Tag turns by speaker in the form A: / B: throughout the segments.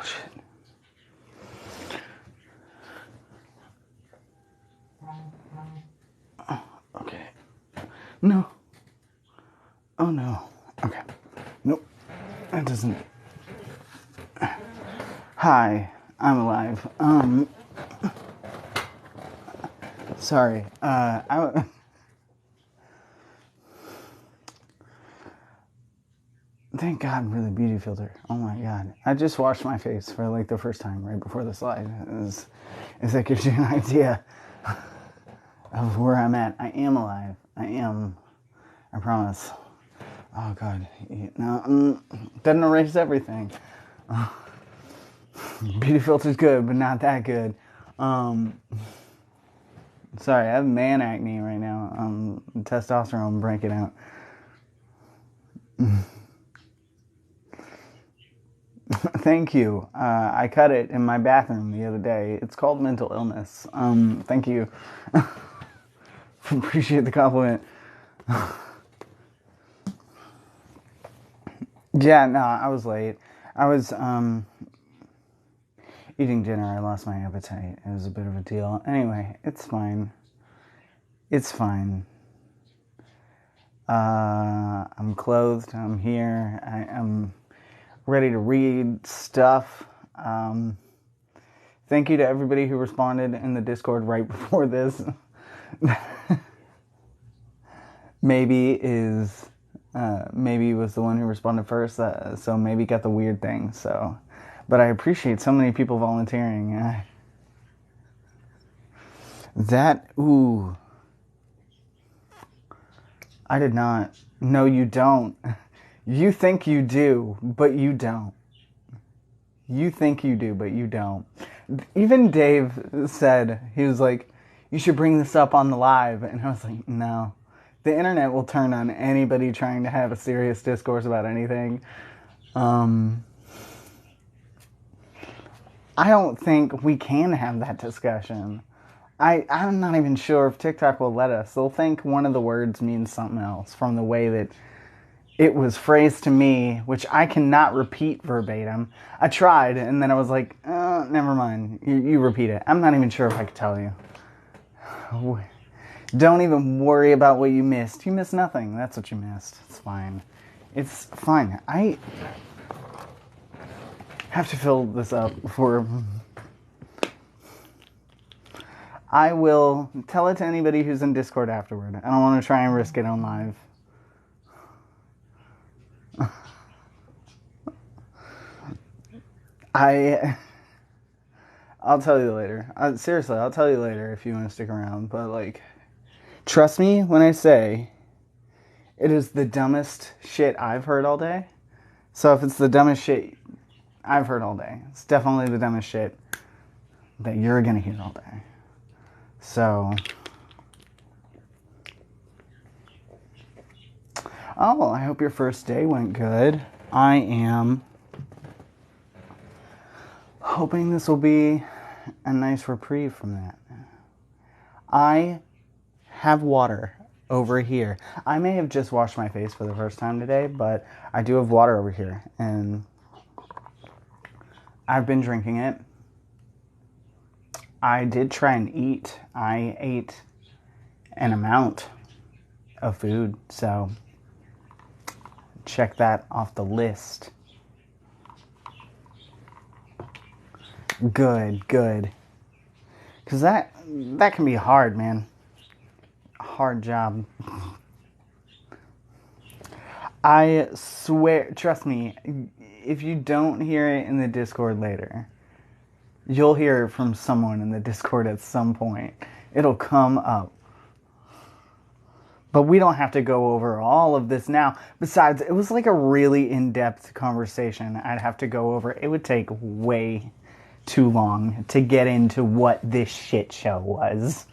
A: Shit. Okay. No. Oh no. Okay. Nope. That doesn't. Hi, I'm alive. Sorry. Thank God for the beauty filter. Oh my God. I just washed my face for like the first time right before this live. If that gives you an idea of where I'm at. I am alive. I am. I promise. Oh God. No, doesn't erase everything. Beauty filter's good, but not that good. Sorry, I have man acne right now. Testosterone breaking out. Thank you. I cut it in my bathroom the other day. It's called mental illness. Thank you. Appreciate the compliment. Yeah, no, I was late. I was eating dinner. I lost my appetite. It was a bit of a deal. Anyway, it's fine. It's fine. I'm clothed. I'm here. I am ready to read stuff. Thank you to everybody who responded in the Discord right before this. Maybe was the one who responded first, so maybe got the weird thing. So, but I appreciate so many people volunteering. I did not. No, you don't. You think you do, but you don't. You think you do, but you don't. Even Dave said, he was like, you should bring this up on the live. And I was like, no. The internet will turn on anybody trying to have a serious discourse about anything. I don't think we can have that discussion. I'm not even sure if TikTok will let us. They'll think one of the words means something else from the way that it was phrased to me, which I cannot repeat verbatim. I tried, and then I was like, never mind. You repeat it. I'm not even sure if I could tell you. Don't even worry about what you missed. You missed nothing. That's what you missed. It's fine. It's fine. I have to fill this up for... I will tell it to anybody who's in Discord afterward. I don't want to try and risk it on live. I'll tell you later. Seriously, I'll tell you later if you want to stick around. But, like, trust me when I say it is the dumbest shit I've heard all day. So if it's the dumbest shit I've heard all day, it's definitely the dumbest shit that you're going to hear all day. So, oh, I hope your first day went good. I am hoping this will be a nice reprieve from that. I have water over here. I may have just washed my face for the first time today, but I do have water over here, and I've been drinking it. I did try and eat. I ate an amount of food, so check that off the list. Good. Because that can be hard, man. A hard job. I swear, trust me, if you don't hear it in the Discord later, you'll hear it from someone in the Discord at some point. It'll come up. But we don't have to go over all of this now. Besides, it was like a really in-depth conversation I'd have to go over. It would take way too long to get into what this shit show was.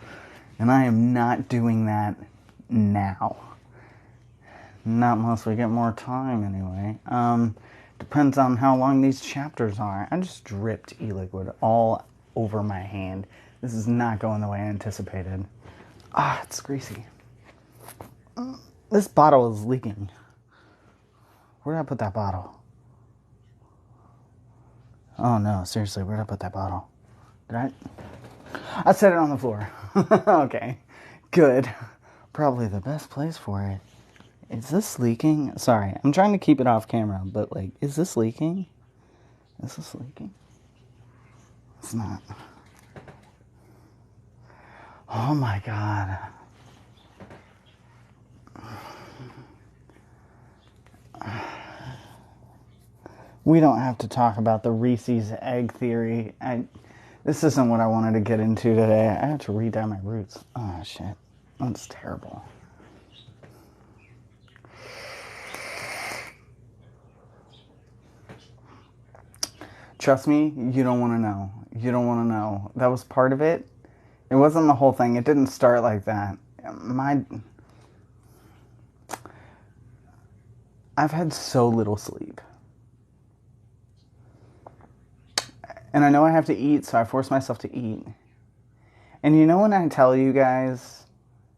A: And I am not doing that now. Not unless we get more time, anyway. Depends on how long these chapters are. I just dripped e-liquid all over my hand. This is not going the way I anticipated. Ah, it's greasy. This bottle is leaking. Where did I put that bottle? Oh no, seriously, where did I put that bottle? I set it on the floor. Okay, good. Probably the best place for it. Is this leaking? Sorry, I'm trying to keep it off camera, but like, is this leaking? Is this leaking? It's not. Oh my God. We don't have to talk about the Reese's egg theory. This isn't what I wanted to get into today. I have to re-dye my roots. Oh shit, that's terrible. Trust me, you don't want to know. You don't want to know. That was part of it. It wasn't the whole thing. It didn't start like that. I've had so little sleep. And I know I have to eat, so I force myself to eat. And you know when I tell you guys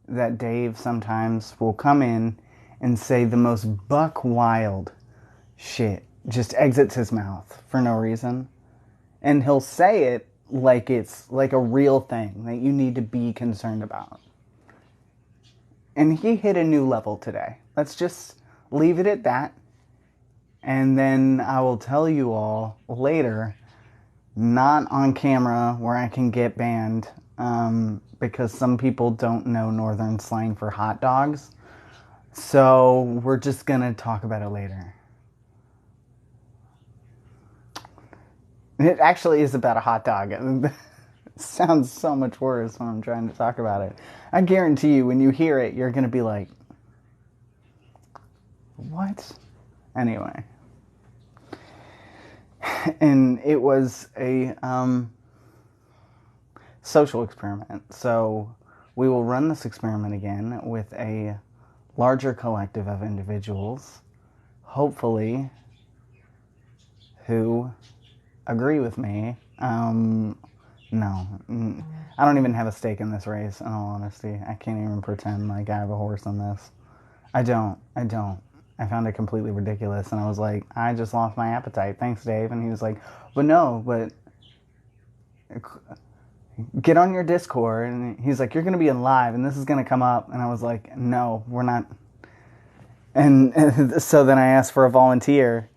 A: that Dave sometimes will come in and say the most buck wild shit, just exits his mouth for no reason. And he'll say it like it's like a real thing that you need to be concerned about. And he hit a new level today. Let's just leave it at that. And then I will tell you all later, not on camera where I can get banned, because some people don't know northern slang for hot dogs. So we're just gonna talk about it later. It actually is about a hot dog. It sounds so much worse when I'm trying to talk about it. I guarantee you, when you hear it, you're gonna be like, what? Anyway. And it was a social experiment. So we will run this experiment again with a larger collective of individuals, hopefully, who agree with me. No, I don't even have a stake in this race, in all honesty. I can't even pretend like I have a horse in this. I don't. I found it completely ridiculous, and I was like, I just lost my appetite. Thanks, Dave. And he was like, but get on your Discord. And he's like, you're going to be in live, and this is going to come up. And I was like, no, we're not. And so then I asked for a volunteer.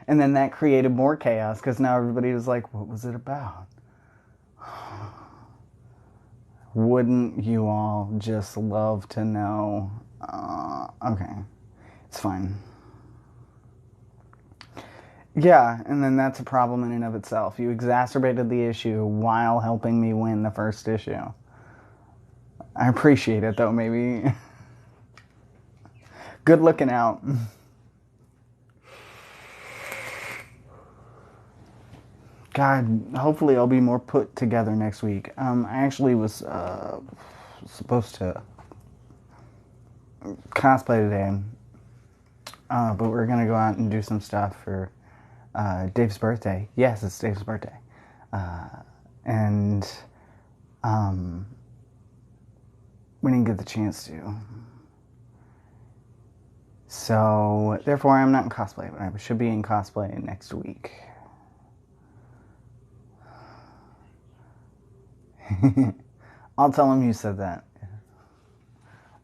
A: And then that created more chaos, because now everybody was like, what was it about? Wouldn't you all just love to know? Okay, it's fine. Yeah, and then that's a problem in and of itself. You exacerbated the issue while helping me win the first issue. I appreciate it, though, maybe. Good looking out. God, hopefully I'll be more put together next week. I actually was supposed to cosplay today, but we're gonna go out and do some stuff for Dave's birthday. Yes, it's Dave's birthday, and we didn't get the chance to. So therefore, I'm not in cosplay, but I should be in cosplay next week. I'll tell him you said that.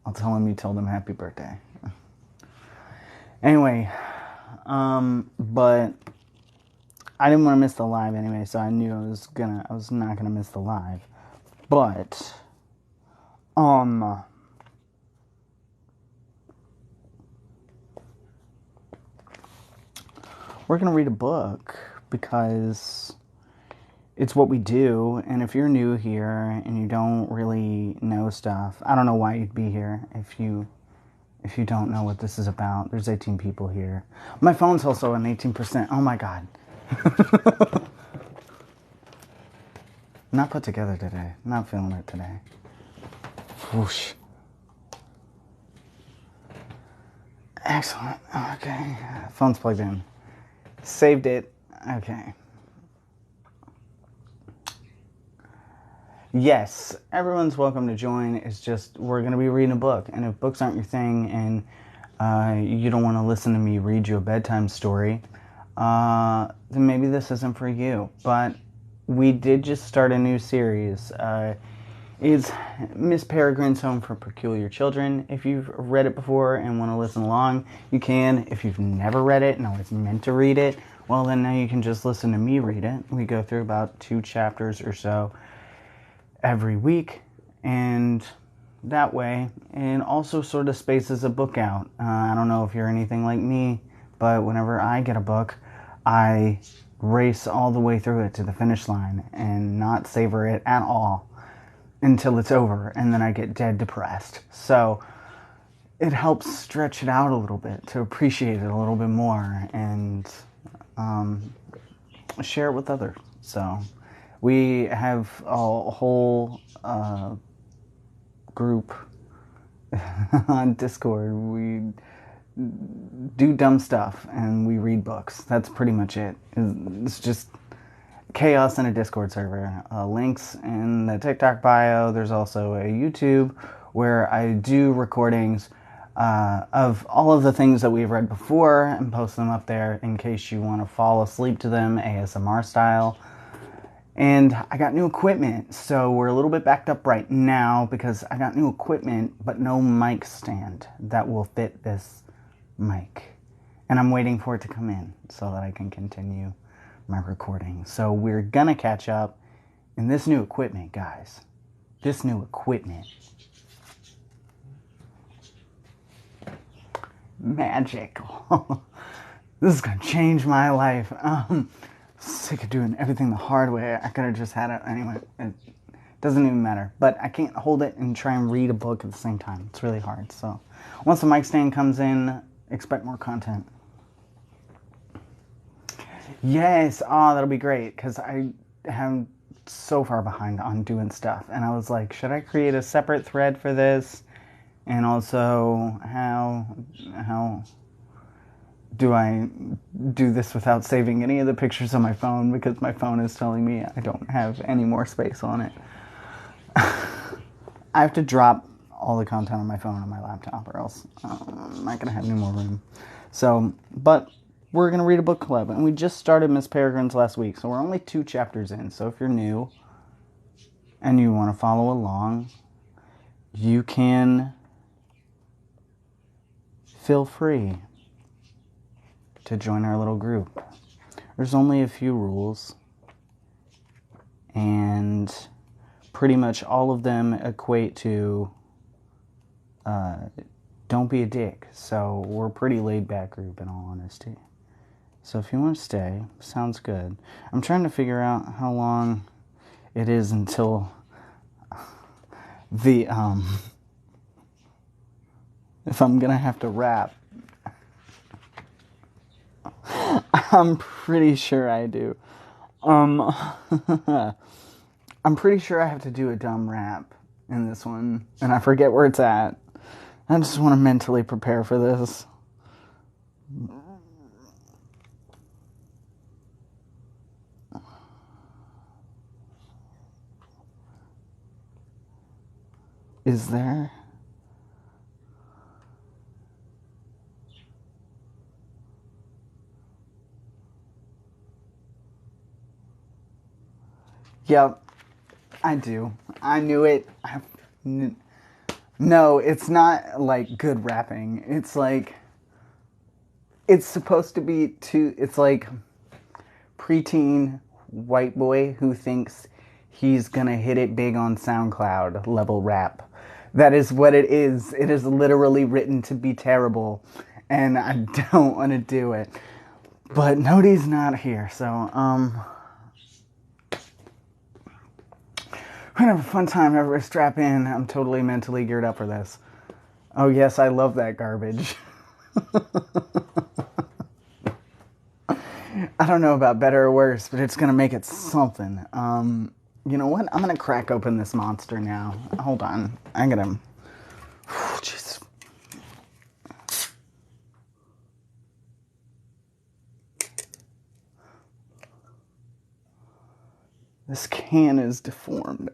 A: I'll tell him you told him happy birthday. Anyway, but I didn't want to miss the live anyway, so I knew I was not gonna miss the live. But we're gonna read a book because it's what we do, and if you're new here and you don't really know stuff, I don't know why you'd be here if you don't know what this is about. There's 18 people here. My phone's also on 18%. Oh my God. Not put together today. Not feeling it today. Whoosh. Excellent. Okay. Phone's plugged in. Saved it. Okay. Yes, everyone's welcome to join. It's just we're going to be reading a book. And if books aren't your thing and you don't want to listen to me read you a bedtime story, then maybe this isn't for you. But we did just start a new series. It's Miss Peregrine's Home for Peculiar Children. If you've read it before and want to listen along, you can. If you've never read it and always meant to read it, well, then now you can just listen to me read it. We go through about 2 chapters or so every week, and that way it also sort of spaces a book out. I don't know if you're anything like me, but whenever I get a book, I race all the way through it to the finish line and not savor it at all until it's over, and then I get dead depressed. So it helps stretch it out a little bit to appreciate it a little bit more and share it with others. So we have a whole group on Discord. We do dumb stuff and we read books. That's pretty much it. It's just chaos in a Discord server. Links in the TikTok bio. There's also a YouTube where I do recordings of all of the things that we've read before and post them up there in case you want to fall asleep to them ASMR style. And I got new equipment, so we're a little bit backed up right now because I got new equipment but no mic stand that will fit this mic. And I'm waiting for it to come in so that I can continue my recording. So we're gonna catch up in this new equipment, guys. This new equipment. Magical. This is gonna change my life. Sick of doing everything the hard way. I could have just had it anyway. It doesn't even matter. But I can't hold it and try and read a book at the same time. It's really hard. So once the mic stand comes in, expect more content. Yes, that'll be great, because I am so far behind on doing stuff. And I was like, should I create a separate thread for this? And also, how do I do this without saving any of the pictures on my phone? Because my phone is telling me I don't have any more space on it. I have to drop all the content on my phone on my laptop, or else I'm not going to have any more room. So, but we're going to read a book club, and we just started Miss Peregrine's last week, so we're only 2 chapters in. So if you're new and you want to follow along, you can feel free to join our little group. There's only a few rules, and pretty much all of them equate to don't be a dick. So we're a pretty laid back group, in all honesty. So if you want to stay, sounds good. I'm trying to figure out how long it is until the if I'm gonna have to rap. I'm pretty sure I do. I'm pretty sure I have to do a dumb rap in this one, and I forget where it's at. I just want to mentally prepare for this. Is there? Yep, I do. I knew it. No, it's not like good rapping. It's like, it's supposed to be it's like preteen white boy who thinks he's gonna hit it big on SoundCloud level rap. That is what it is. It is literally written to be terrible, and I don't want to do it. But Nody's not here, so we're gonna have a fun time. Everybody strap in. I'm totally mentally geared up for this. Oh yes, I love that garbage. I don't know about better or worse, but it's gonna make it something. You know what? I'm gonna crack open this monster now. Hold on. I gotta... Jesus. This can is deformed.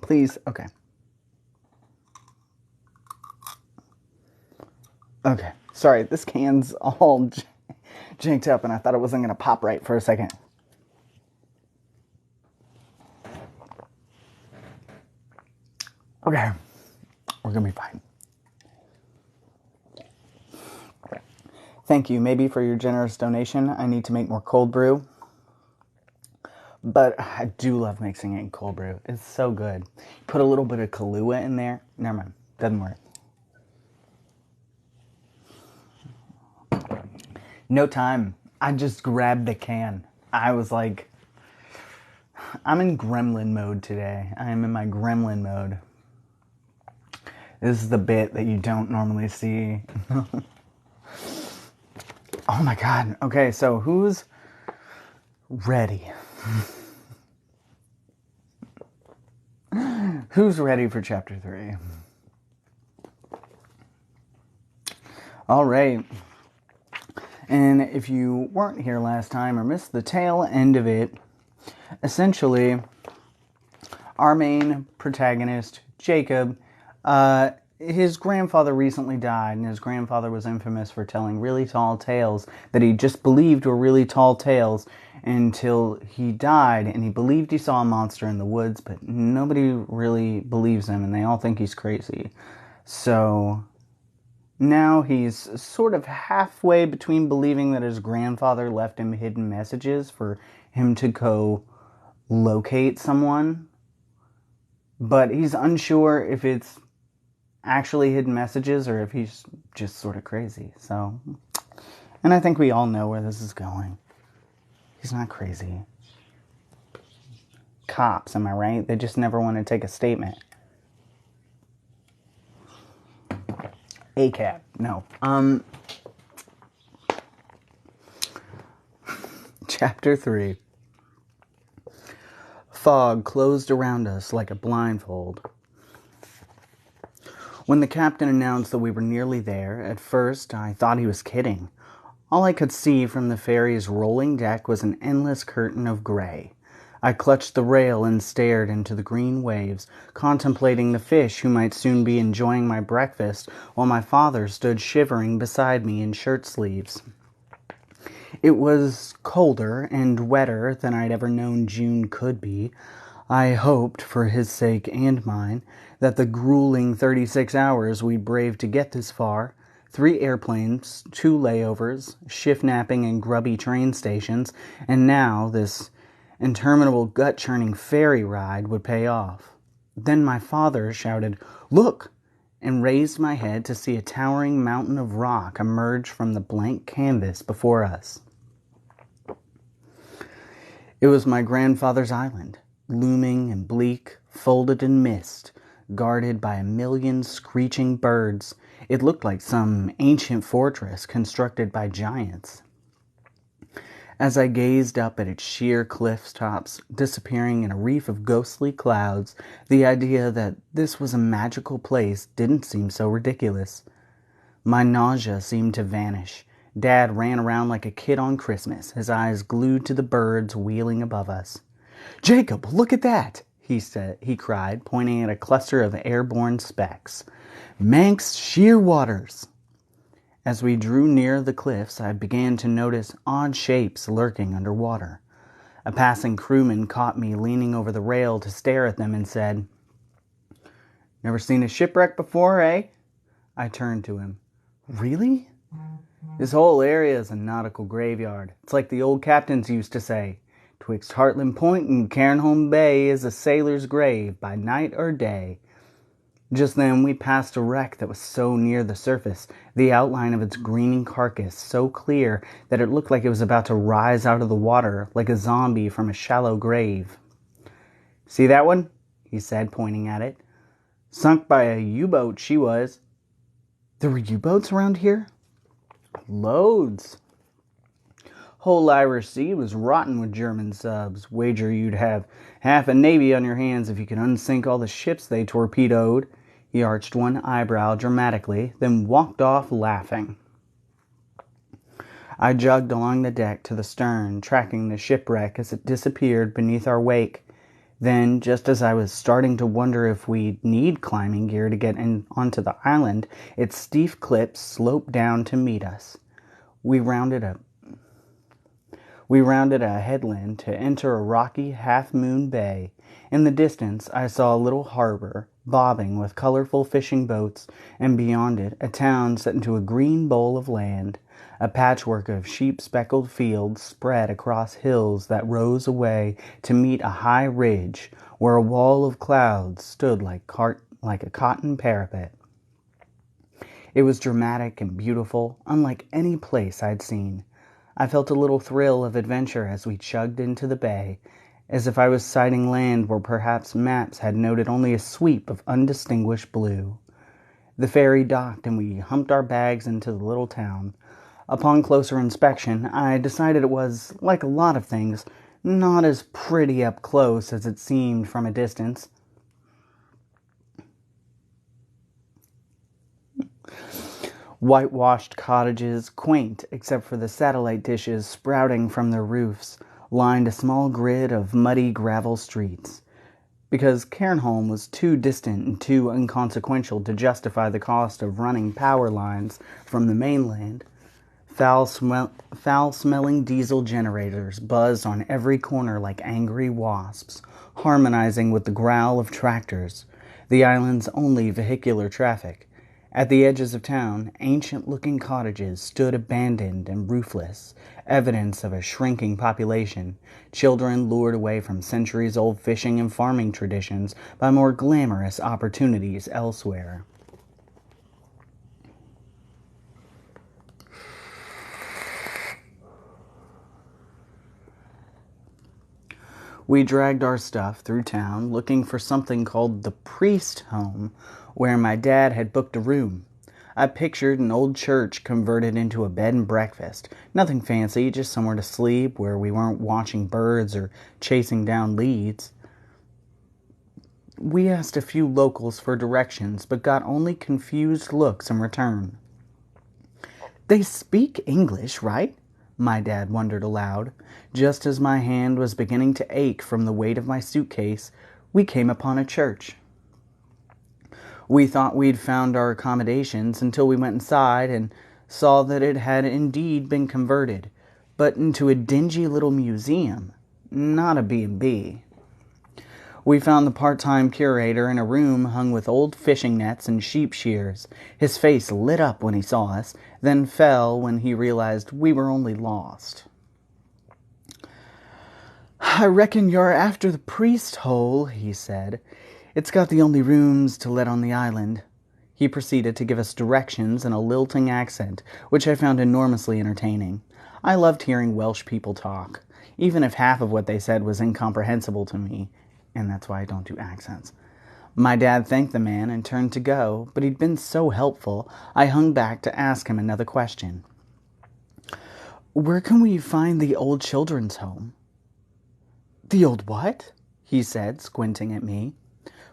A: Please, okay. Okay, sorry, this can's all janked up and I thought it wasn't going to pop right for a second. Okay, we're going to be fine. Thank you. Maybe for your generous donation, I need to make more cold brew. But I do love mixing it in cold brew. It's so good. Put a little bit of Kahlua in there. Never mind. Doesn't work. No time. I just grabbed the can. I was like, I'm in gremlin mode today. I am in my gremlin mode. This is the bit that you don't normally see. Oh my god. Okay, so who's ready? Who's ready for chapter 3? All right. And if you weren't here last time or missed the tail end of it, essentially, our main protagonist, Jacob, his grandfather recently died, and his grandfather was infamous for telling really tall tales that he just believed were really tall tales until he died, and he believed he saw a monster in the woods, but nobody really believes him, and they all think he's crazy. So now he's sort of halfway between believing that his grandfather left him hidden messages for him to go locate someone, but he's unsure if it's actually hidden messages or if he's just sort of crazy. So, and I think we all know where this is going. He's not crazy. Cops, am I right? They just never want to take a statement. ACAB, no. Chapter 3. Fog closed around us like a blindfold. When the captain announced that we were nearly there, at first I thought he was kidding. All I could see from the ferry's rolling deck was an endless curtain of gray. I clutched the rail and stared into the green waves, contemplating the fish who might soon be enjoying my breakfast, while my father stood shivering beside me in shirt sleeves. It was colder and wetter than I'd ever known June could be. I hoped, for his sake and mine, that the grueling 36 hours we'd braved to get this far, 3 airplanes, 2 layovers, shift napping and grubby train stations, and now this interminable gut-churning ferry ride would pay off. Then my father shouted, "Look!" and raised my head to see a towering mountain of rock emerge from the blank canvas before us. It was my grandfather's island, looming and bleak, folded in mist, guarded by a million screeching birds. It looked like some ancient fortress constructed by giants. As I gazed up at its sheer cliff tops, disappearing in a reef of ghostly clouds, the idea that this was a magical place didn't seem so ridiculous. My nausea seemed to vanish. Dad ran around like a kid on Christmas, his eyes glued to the birds wheeling above us. "Jacob, look at that!" he cried, pointing at a cluster of airborne specks. "Manx shearwaters!" As we drew near the cliffs, I began to notice odd shapes lurking underwater. A passing crewman caught me leaning over the rail to stare at them and said, "Never seen a shipwreck before, eh?" I turned to him. "Really?" "This whole area is a nautical graveyard. It's like the old captains used to say, 'Twixt Hartland Point and Cairnholm Bay is a sailor's grave by night or day." Just then we passed a wreck that was so near the surface, the outline of its green carcass so clear that it looked like it was about to rise out of the water like a zombie from a shallow grave. "See that one?" he said, pointing at it. "Sunk by a U-boat, she was." "There were U-boats around here?" "Loads. Whole Irish Sea was rotten with German subs. Wager you'd have half a navy on your hands if you could unsink all the ships they torpedoed." He arched one eyebrow dramatically, then walked off laughing. I jogged along the deck to the stern, tracking the shipwreck as it disappeared beneath our wake. Then, just as I was starting to wonder if we'd need climbing gear to get onto the island, its steep cliffs sloped down to meet us. We rounded a headland to enter a rocky half-moon bay. In the distance, I saw a little harbor, bobbing with colorful fishing boats, and beyond it, a town set into a green bowl of land. A patchwork of sheep-speckled fields spread across hills that rose away to meet a high ridge, where a wall of clouds stood like a cotton parapet. It was dramatic and beautiful, unlike any place I'd seen. I felt a little thrill of adventure as we chugged into the bay, as if I was sighting land where perhaps maps had noted only a sweep of undistinguished blue. The ferry docked and we humped our bags into the little town. Upon closer inspection, I decided it was, like a lot of things, not as pretty up close as it seemed from a distance. Whitewashed cottages, quaint except for the satellite dishes sprouting from their roofs, lined a small grid of muddy gravel streets. Because Cairnholm was too distant and too inconsequential to justify the cost of running power lines from the mainland, foul-smelling diesel generators buzzed on every corner like angry wasps, harmonizing with the growl of tractors, the island's only vehicular traffic. At the edges of town, ancient-looking cottages stood abandoned and roofless, evidence of a shrinking population, children lured away from centuries-old fishing and farming traditions by more glamorous opportunities elsewhere. We dragged our stuff through town looking for something called the Priest Home, where my dad had booked a room. I pictured an old church converted into a bed and breakfast. Nothing fancy, just somewhere to sleep where we weren't watching birds or chasing down leads. We asked a few locals for directions, but got only confused looks in return. "They speak English, right?" my dad wondered aloud. Just as my hand was beginning to ache from the weight of my suitcase, we came upon a church. We thought we'd found our accommodations until we went inside and saw that it had indeed been converted, but into a dingy little museum, not a B&B. We found the part-time curator in a room hung with old fishing nets and sheep shears. His face lit up when he saw us, then fell when he realized we were only lost. "I reckon you're after the priest hole," he said. "It's got the only rooms to let on the island." He proceeded to give us directions in a lilting accent, which I found enormously entertaining. I loved hearing Welsh people talk, even if half of what they said was incomprehensible to me, and that's why I don't do accents. My dad thanked the man and turned to go, but he'd been so helpful, I hung back to ask him another question. "Where can we find the old children's home?" "The old what?" he said, squinting at me.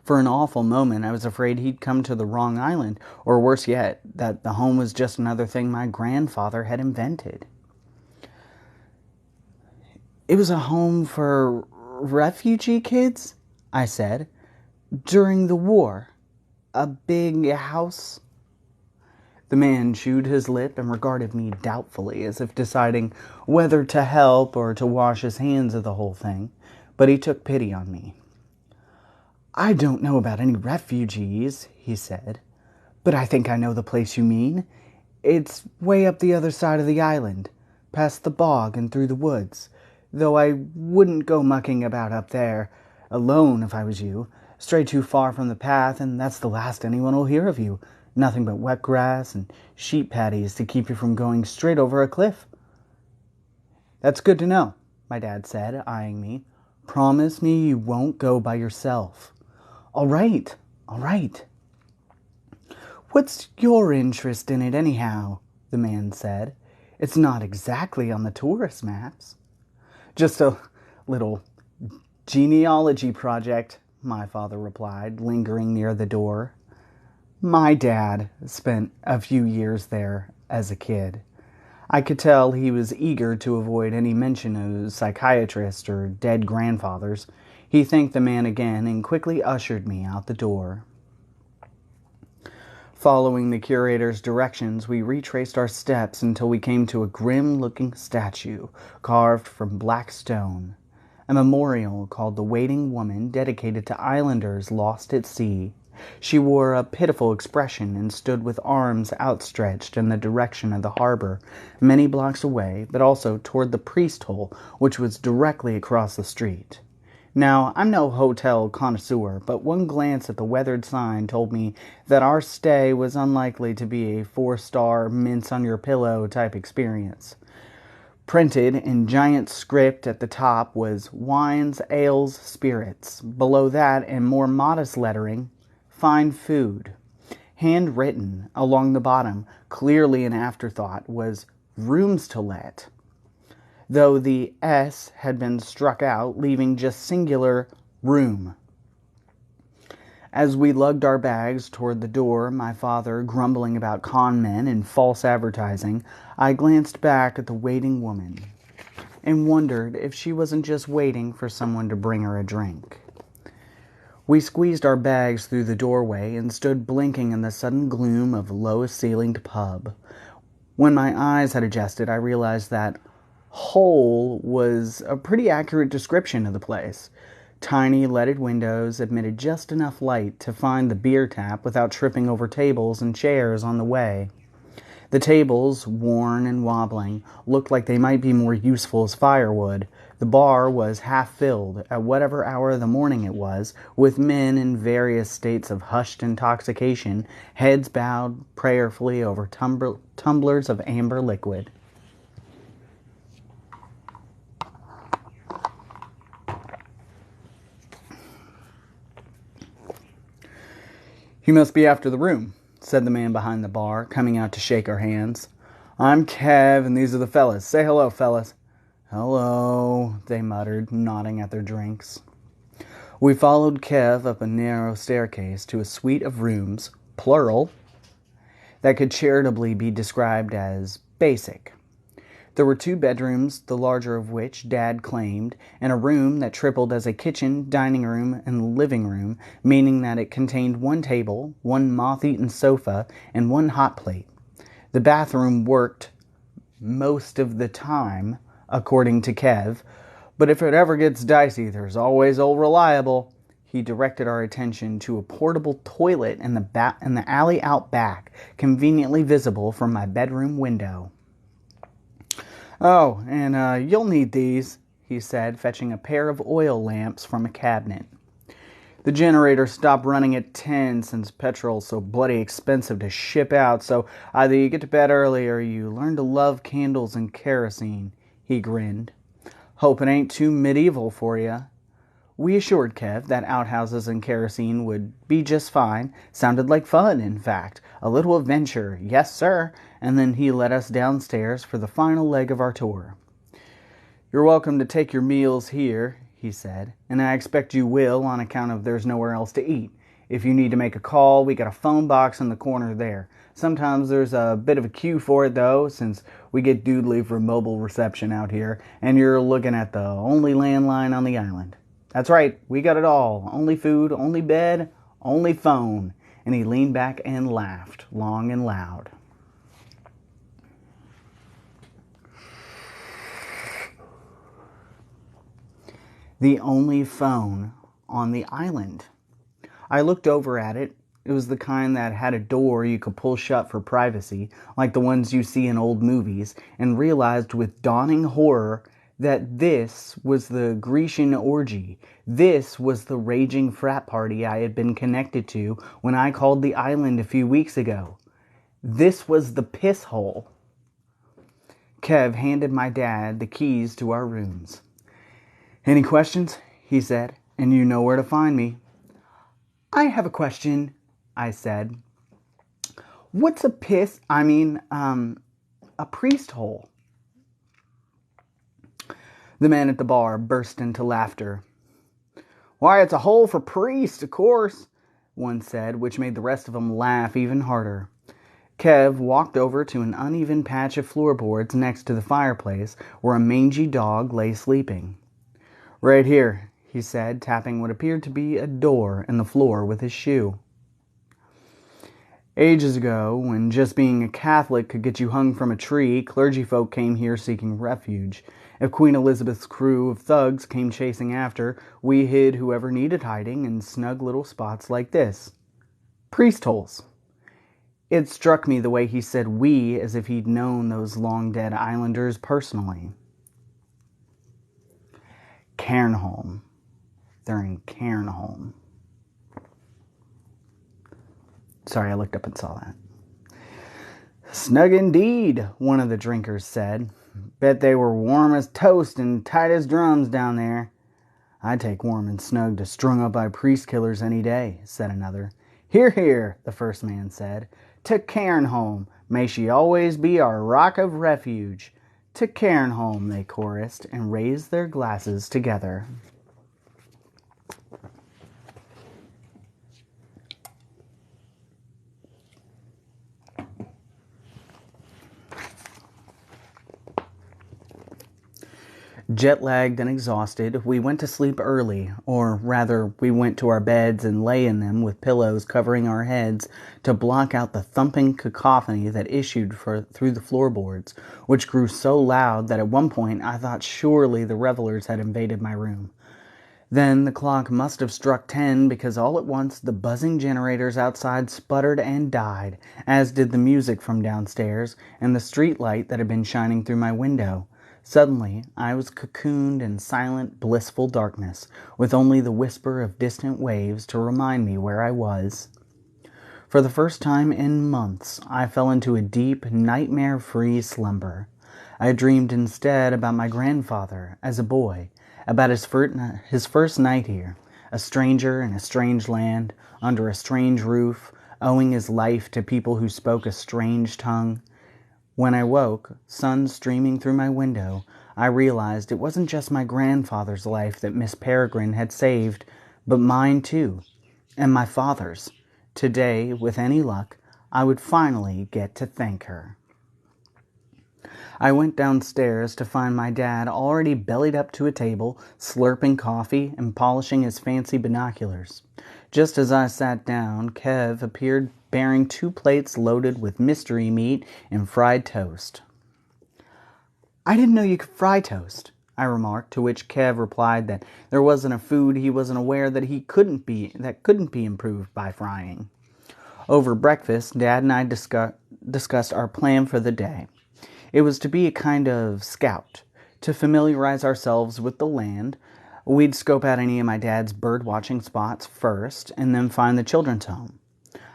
A: For an awful moment, I was afraid he'd come to the wrong island, or worse yet, that the home was just another thing my grandfather had invented. "It was a home for refugee kids," I said. "During the war. A big house." The man chewed his lip and regarded me doubtfully, as if deciding whether to help or to wash his hands of the whole thing, but he took pity on me. "I don't know about any refugees," he said, "but I think I know the place you mean. It's way up the other side of the island, past the bog and through the woods, though I wouldn't go mucking about up there alone if I was you. Stray too far from the path, and that's the last anyone will hear of you. Nothing but wet grass and sheep patties to keep you from going straight over a cliff." "That's good to know," my dad said, eyeing me. "Promise me you won't go by yourself." All right. "What's your interest in it, anyhow?" the man said. "It's not exactly on the tourist maps." "Just a little genealogy project," my father replied, lingering near the door. My dad spent a few years there as a kid. I could tell he was eager to avoid any mention of psychiatrists or dead grandfathers. He thanked the man again and quickly ushered me out the door. Following the curator's directions, we retraced our steps until we came to a grim-looking statue carved from black stone, a memorial called the Waiting Woman dedicated to islanders lost at sea. She wore a pitiful expression and stood with arms outstretched in the direction of the harbor, many blocks away, but also toward the priest hole, which was directly across the street. Now, I'm no hotel connoisseur, but one glance at the weathered sign told me that our stay was unlikely to be a 4-star mince-on-your-pillow type experience. Printed in giant script at the top was wines, ales, spirits. Below that, in more modest lettering, fine food. Handwritten along the bottom, clearly an afterthought, was rooms to let, though the S had been struck out, leaving just singular room. As we lugged our bags toward the door, my father grumbling about con men and false advertising, I glanced back at the waiting woman and wondered if she wasn't just waiting for someone to bring her a drink. We squeezed our bags through the doorway and stood blinking in the sudden gloom of a low-ceilinged pub. When my eyes had adjusted, I realized that hole was a pretty accurate description of the place. Tiny leaded windows admitted just enough light to find the beer tap without tripping over tables and chairs on the way. The tables, worn and wobbling, looked like they might be more useful as firewood. The bar was half filled, at whatever hour of the morning it was, with men in various states of hushed intoxication, heads bowed prayerfully over tumblers of amber liquid. "You must be after the room," said the man behind the bar, coming out to shake our hands. "I'm Kev, and these are the fellas. Say hello, fellas." "Hello," they muttered, nodding at their drinks. We followed Kev up a narrow staircase to a suite of rooms, plural, that could charitably be described as basic. There were 2 bedrooms, the larger of which Dad claimed, and a room that tripled as a kitchen, dining room, and living room, meaning that it contained 1 table, 1 moth-eaten sofa, and 1 hot plate. The bathroom worked most of the time, according to Kev, but if it ever gets dicey, there's always old Reliable. He directed our attention to a portable toilet in the alley out back, conveniently visible from my bedroom window. "Oh, and you'll need these," he said, fetching a pair of oil lamps from a cabinet. "The generator stopped running at 10 since petrol's so bloody expensive to ship out, so either you get to bed early or you learn to love candles and kerosene." He grinned. "Hope it ain't too medieval for you." We assured Kev that outhouses and kerosene would be just fine. Sounded like fun, in fact. A little adventure, yes sir. And then he led us downstairs for the final leg of our tour. "You're welcome to take your meals here," he said, "and I expect you will on account of there's nowhere else to eat. If you need to make a call, we got a phone box in the corner there. Sometimes there's a bit of a queue for it though, since we get doodly for mobile reception out here, and you're looking at the only landline on the island. That's right, we got it all. Only food, only bed, only phone." And he leaned back and laughed, long and loud. The only phone on the island. I looked over at it. It was the kind that had a door you could pull shut for privacy, like the ones you see in old movies, and realized with dawning horror that this was the Grecian orgy. This was the raging frat party I had been connected to when I called the island a few weeks ago. This was the piss hole. Kev handed my dad the keys to our rooms. "Any questions?" he said, "and you know where to find me." "I have a question," I said. "What's a priest hole?" The man at the bar burst into laughter. "Why, it's a hole for priests, of course," one said, which made the rest of them laugh even harder. Kev walked over to an uneven patch of floorboards next to the fireplace where a mangy dog lay sleeping. "Right here," he said, tapping what appeared to be a door in the floor with his shoe. Ages ago, when just being a Catholic could get you hung from a tree, clergy folk came here seeking refuge. If Queen Elizabeth's crew of thugs came chasing after, we hid whoever needed hiding in snug little spots like this. Priest holes. It struck me the way he said we as if he'd known those long-dead islanders personally. Cairnholm. They're in Cairnholm. Sorry, I looked up and saw that. Snug indeed, one of the drinkers said. Bet they were warm as toast and tight as drums down there. I'd take warm and snug to strung up by priest killers any day, said another. Hear, hear, the first man said. To Cairnholm, may she always be our rock of refuge. To Cairnholm, they chorused and raised their glasses together. Jet-lagged and exhausted, we went to sleep early, or rather, we went to our beds and lay in them with pillows covering our heads to block out the thumping cacophony that issued through the floorboards, which grew so loud that at one point I thought surely the revelers had invaded my room. Then the clock must have struck 10 because all at once the buzzing generators outside sputtered and died, as did the music from downstairs and the street light that had been shining through my window. Suddenly, I was cocooned in silent, blissful darkness, with only the whisper of distant waves to remind me where I was. For the first time in months, I fell into a deep, nightmare-free slumber. I dreamed instead about my grandfather as a boy, about his first night here, a stranger in a strange land, under a strange roof, owing his life to people who spoke a strange tongue. When I woke, sun streaming through my window, I realized it wasn't just my grandfather's life that Miss Peregrine had saved, but mine too, and my father's. Today, with any luck, I would finally get to thank her. I went downstairs to find my dad already bellied up to a table, slurping coffee and polishing his fancy binoculars. Just as I sat down, Kev appeared bearing 2 plates loaded with mystery meat and fried toast. I didn't know you could fry toast, I remarked, to which Kev replied that there wasn't a food he wasn't aware that couldn't be improved by frying. Over breakfast, Dad and I discussed our plan for the day. It was to be a kind of scout, to familiarize ourselves with the land. We'd scope out any of my dad's bird-watching spots first, and then find the children's home.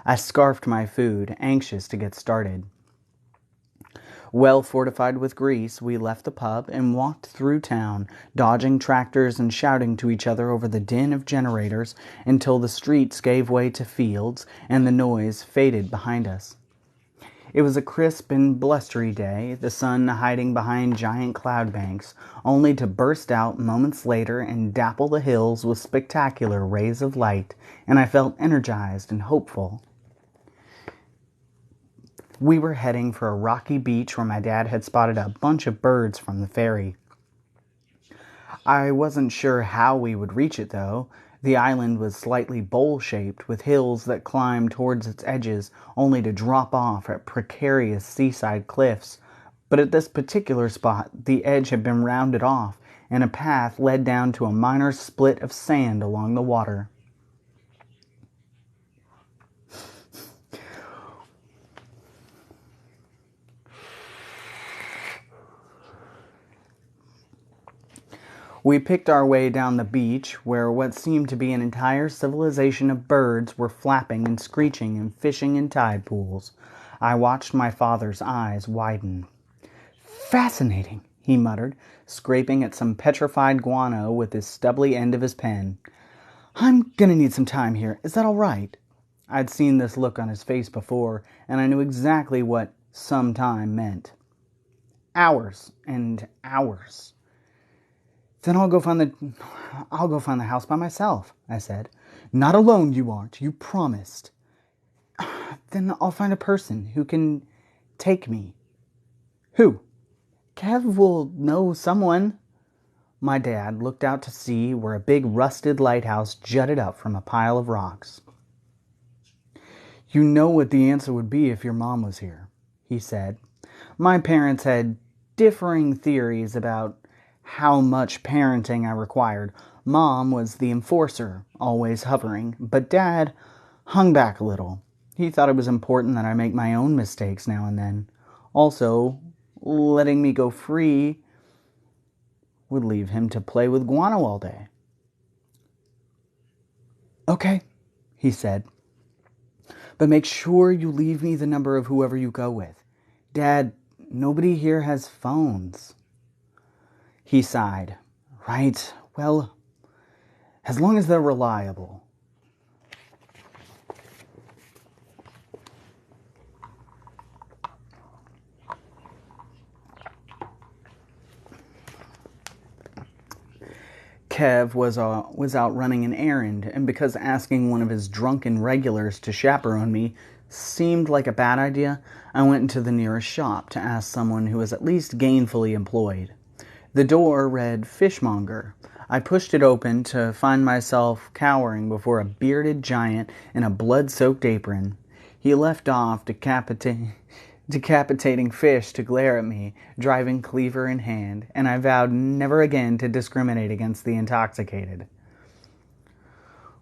A: I scarfed my food, anxious to get started. Well fortified with grease, we left the pub and walked through town, dodging tractors and shouting to each other over the din of generators until the streets gave way to fields and the noise faded behind us. It was a crisp and blustery day, the sun hiding behind giant cloud banks, only to burst out moments later and dapple the hills with spectacular rays of light, and I felt energized and hopeful. We were heading for a rocky beach where my dad had spotted a bunch of birds from the ferry. I wasn't sure how we would reach it, though. The island was slightly bowl-shaped, with hills that climbed towards its edges, only to drop off at precarious seaside cliffs. But at this particular spot, the edge had been rounded off, and a path led down to a minor split of sand along the water. We picked our way down the beach, where what seemed to be an entire civilization of birds were flapping and screeching and fishing in tide pools. I watched my father's eyes widen. "Fascinating," he muttered, scraping at some petrified guano with his stubbly end of his pen. "I'm gonna need some time here. Is that all right?" I'd seen this look on his face before, and I knew exactly what some time meant. Hours and hours. "Then I'll go find the house by myself," I said. "Not alone, you aren't. You promised." "Then I'll find a person who can take me." "Who?" "Kev will know someone." My dad looked out to sea where a big rusted lighthouse jutted up from a pile of rocks. "You know what the answer would be if your mom was here," he said. My parents had differing theories about how much parenting I required. Mom was the enforcer, always hovering, but Dad hung back a little. He thought it was important that I make my own mistakes now and then. Also, letting me go free would leave him to play with guano all day. "Okay," he said, "but make sure you leave me the number of whoever you go with. Dad, nobody here has phones." He sighed. "Right, well, as long as they're reliable." Kev was out running an errand, and because asking one of his drunken regulars to chaperone me seemed like a bad idea, I went into the nearest shop to ask someone who was at least gainfully employed. The door read fishmonger. I pushed it open to find myself cowering before a bearded giant in a blood-soaked apron. He left off decapitating fish to glare at me, driving cleaver in hand, and I vowed never again to discriminate against the intoxicated.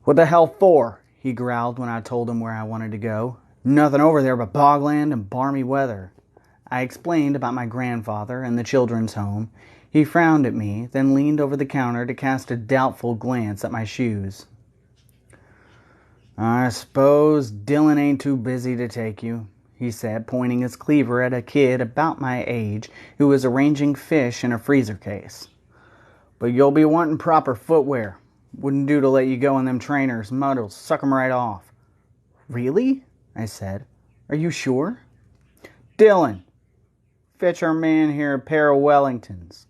A: "What the hell for?" he growled when I told him where I wanted to go. "Nothing over there but bogland and balmy weather." I explained about my grandfather and the children's home. He frowned at me, then leaned over the counter to cast a doubtful glance at my shoes. "I suppose Dylan ain't too busy to take you," he said, pointing his cleaver at a kid about my age who was arranging fish in a freezer case. "But you'll be wanting proper footwear. Wouldn't do to let you go in them trainers. Mud'll suck 'em right off." "Really?" I said. "Are you sure?" "Dylan, fetch our man here a pair of Wellingtons."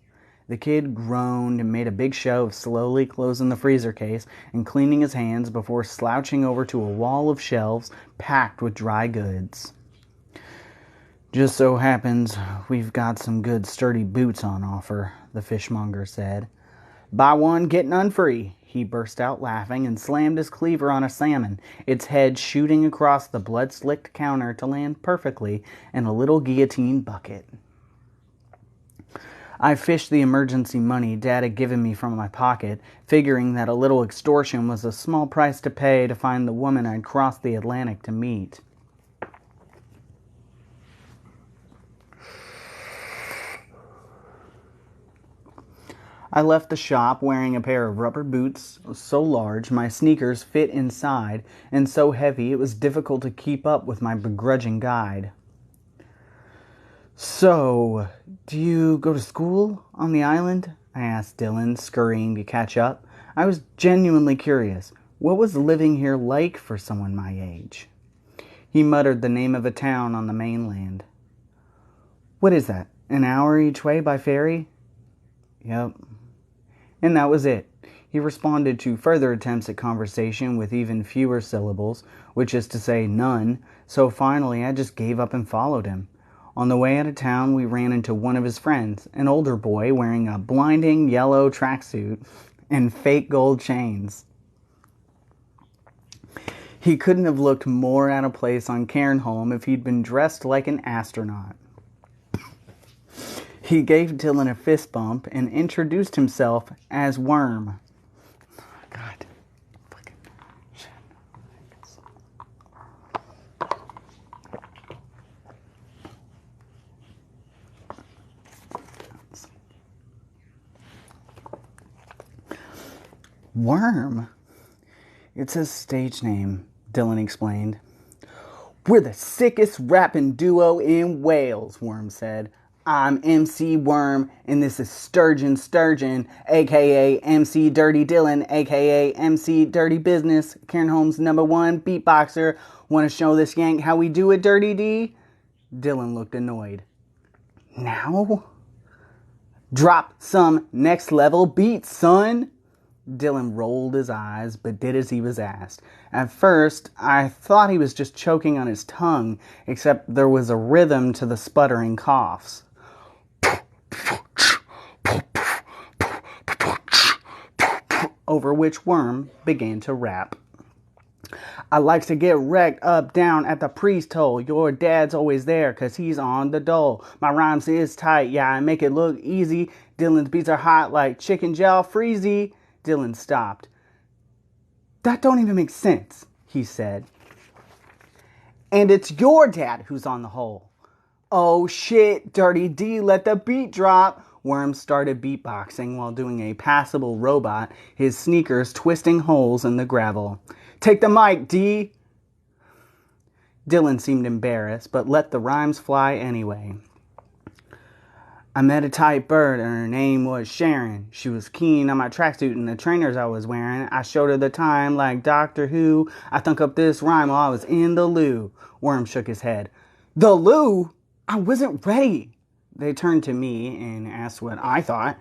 A: The kid groaned and made a big show of slowly closing the freezer case and cleaning his hands before slouching over to a wall of shelves packed with dry goods. "Just so happens we've got some good sturdy boots on offer," the fishmonger said. "Buy one, get none free." He burst out laughing and slammed his cleaver on a salmon, its head shooting across the blood-slicked counter to land perfectly in a little guillotine bucket. I fished the emergency money Dad had given me from my pocket, figuring that a little extortion was a small price to pay to find the woman I'd crossed the Atlantic to meet. I left the shop wearing a pair of rubber boots so large my sneakers fit inside and so heavy it was difficult to keep up with my begrudging guide. "So, do you go to school on the island?" I asked Dylan, scurrying to catch up. I was genuinely curious. What was living here like for someone my age? He muttered the name of a town on the mainland. "What is that, an hour each way by ferry?" "Yep." And that was it. He responded to further attempts at conversation with even fewer syllables, which is to say none, so finally I just gave up and followed him. On the way out of town, we ran into one of his friends, an older boy wearing a blinding yellow tracksuit and fake gold chains. He couldn't have looked more out of place on Cairnholm if he'd been dressed like an astronaut. He gave Dylan a fist bump and introduced himself as Worm. God. Fucking shit. Worm? It's his stage name, Dylan explained. "We're the sickest rapping duo in Wales," Worm said. "I'm MC Worm, and this is Sturgeon, a.k.a. MC Dirty Dylan, a.k.a. MC Dirty Business, Cairnholm's #1 beatboxer. Want to show this yank how we do it, Dirty D?" Dylan looked annoyed. "Now? Drop some next level beats, son." Dylan rolled his eyes, but did as he was asked. At first, I thought he was just choking on his tongue, except there was a rhythm to the sputtering coughs. over which Worm began to rap. I likes to get wrecked up down at the priest hole. Your dad's always there 'cause he's on the dole. My rhymes is tight, yeah, I make it look easy. Dylan's beats are hot like chicken gel freezy. Dylan stopped. That don't even make sense, he said. And it's your dad who's on the hole. Oh shit, Dirty D, let the beat drop. Worm started beatboxing while doing a passable robot, his sneakers twisting holes in the gravel. Take the mic, D. Dylan seemed embarrassed, but let the rhymes fly anyway. I met a tight bird and her name was Sharon. She was keen on my tracksuit and the trainers I was wearing. I showed her the time like Doctor Who. I thunk up this rhyme while I was in the loo. Worm shook his head. The loo? I wasn't ready. They turned to me and asked what I thought.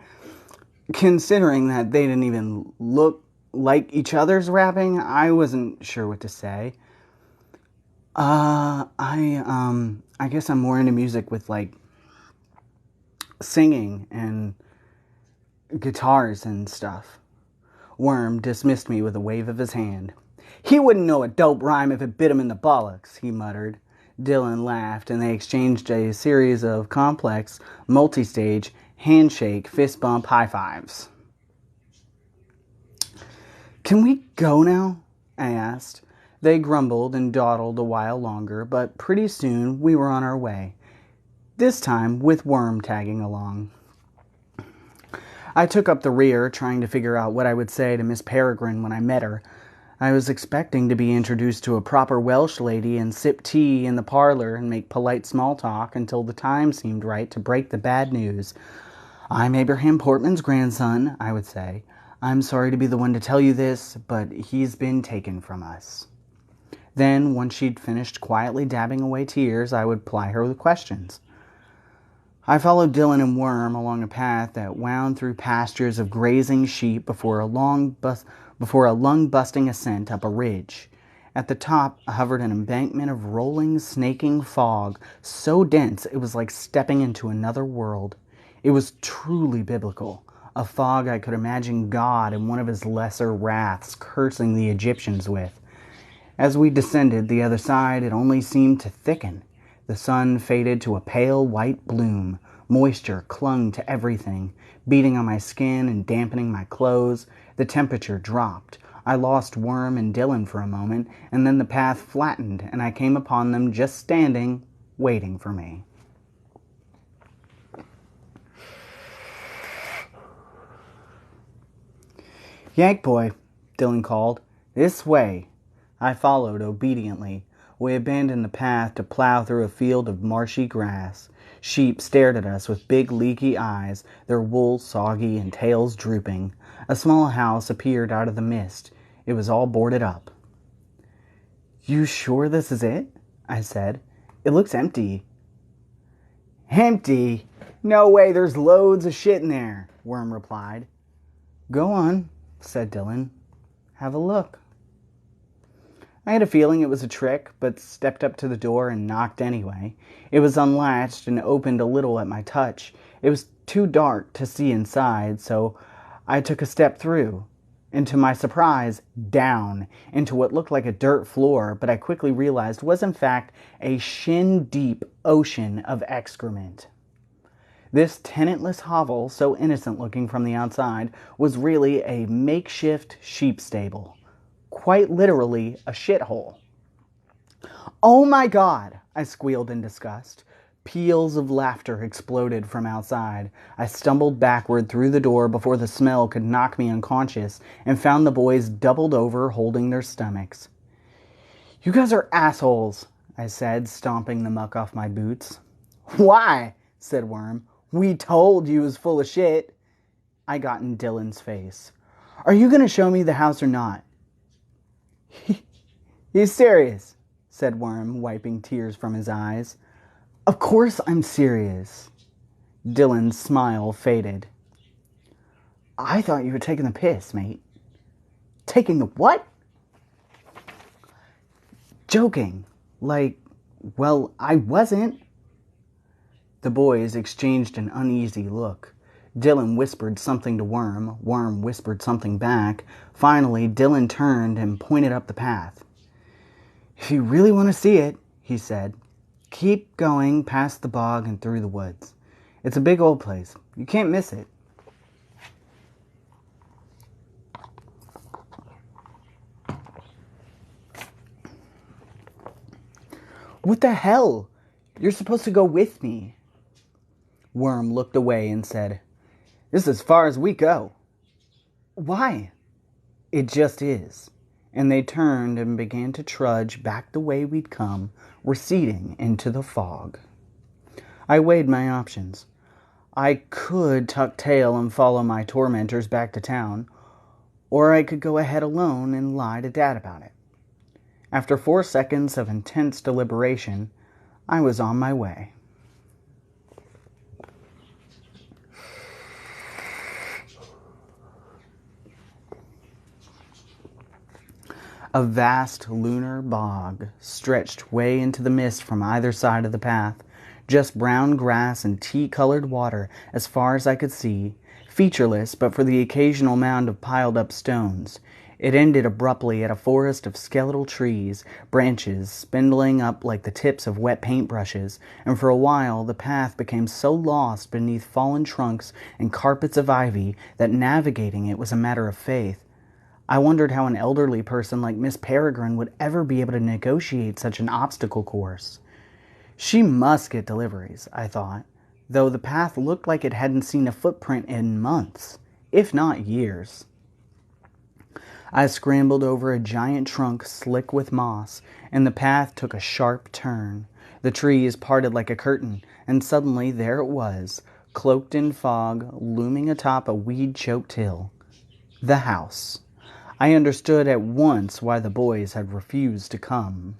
A: Considering that they didn't even look like each other's rapping, I wasn't sure what to say. I guess I'm more into music with like singing and guitars and stuff. Worm dismissed me with a wave of his hand. He wouldn't know a dope rhyme if it bit him in the bollocks, he muttered. Dylan laughed and they exchanged a series of complex, multi-stage, handshake, fist bump high fives. Can we go now? I asked. They grumbled and dawdled a while longer, but pretty soon we were on our way. This time with Worm tagging along. I took up the rear, trying to figure out what I would say to Miss Peregrine when I met her. I was expecting to be introduced to a proper Welsh lady and sip tea in the parlor and make polite small talk until the time seemed right to break the bad news. I'm Abraham Portman's grandson, I would say. I'm sorry to be the one to tell you this, but he's been taken from us. Then, once she'd finished quietly dabbing away tears, I would ply her with questions. I followed Dylan and Worm along a path that wound through pastures of grazing sheep before a lung-busting ascent up a ridge. At the top hovered an embankment of rolling, snaking fog, so dense it was like stepping into another world. It was truly biblical, a fog I could imagine God in one of his lesser wraths cursing the Egyptians with. As we descended the other side, it only seemed to thicken. The sun faded to a pale white bloom. Moisture clung to everything, beating on my skin and dampening my clothes. The temperature dropped. I lost Worm and Dylan for a moment, and then the path flattened, and I came upon them just standing, waiting for me. Yank boy, Dylan called. This way. I followed obediently. We abandoned the path to plow through a field of marshy grass. Sheep stared at us with big leaky eyes, their wool soggy and tails drooping. A small house appeared out of the mist. It was all boarded up. You sure this is it? I said. It looks empty. Empty? No way, there's loads of shit in there, Worm replied. Go on, said Dylan. Have a look. I had a feeling it was a trick, but stepped up to the door and knocked anyway. It was unlatched and opened a little at my touch. It was too dark to see inside, so I took a step through. And to my surprise, down, into what looked like a dirt floor, but I quickly realized was in fact a shin-deep ocean of excrement. This tenantless hovel, so innocent-looking from the outside, was really a makeshift sheep stable. Quite literally a shithole. Oh my God, I squealed in disgust. Peals of laughter exploded from outside. I stumbled backward through the door before the smell could knock me unconscious and found the boys doubled over holding their stomachs. You guys are assholes, I said, stomping the muck off my boots. Why? Said Worm. We told you it was full of shit. I got in Dylan's face. Are you going to show me the house or not? He's serious, said Worm, wiping tears from his eyes. Of course I'm serious. Dylan's smile faded. I thought you were taking the piss, mate. Taking the what? Joking. Like, well, I wasn't. The boys exchanged an uneasy look. Dylan whispered something to Worm. Worm whispered something back. Finally, Dylan turned and pointed up the path. "If you really want to see it," he said, "keep going past the bog and through the woods. It's a big old place. You can't miss it." "What the hell? You're supposed to go with me." Worm looked away and said, "This is as far as we go." "Why?" "It just is." And they turned and began to trudge back the way we'd come, receding into the fog. I weighed my options. I could tuck tail and follow my tormentors back to town, or I could go ahead alone and lie to Dad about it. After 4 seconds of intense deliberation, I was on my way. A vast lunar bog stretched way into the mist from either side of the path, just brown grass and tea-colored water as far as I could see, featureless but for the occasional mound of piled-up stones. It ended abruptly at a forest of skeletal trees, branches spindling up like the tips of wet paintbrushes, and for a while the path became so lost beneath fallen trunks and carpets of ivy that navigating it was a matter of faith. I wondered how an elderly person like Miss Peregrine would ever be able to negotiate such an obstacle course. She must get deliveries, I thought, though the path looked like it hadn't seen a footprint in months, if not years. I scrambled over a giant trunk slick with moss, and the path took a sharp turn. The trees parted like a curtain, and suddenly there it was, cloaked in fog, looming atop a weed-choked hill. The house. I understood at once why the boys had refused to come.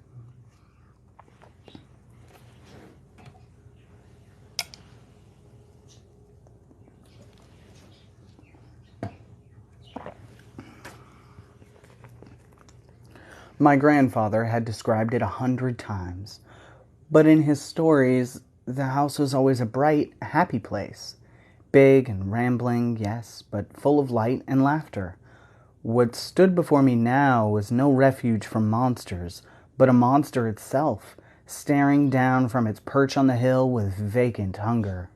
A: My grandfather had described it 100 times, but in his stories, the house was always a bright, happy place. Big and rambling, yes, but full of light and laughter. What stood before me now was no refuge from monsters, but a monster itself, staring down from its perch on the hill with vacant hunger.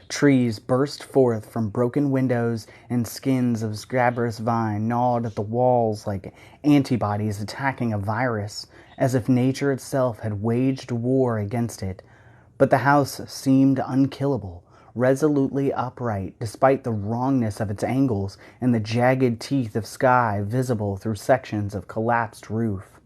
A: Trees burst forth from broken windows, and skins of scabrous vine gnawed at the walls like antibodies attacking a virus, as if nature itself had waged war against it. But the house seemed unkillable, resolutely upright despite the wrongness of its angles and the jagged teeth of sky visible through sections of collapsed roof.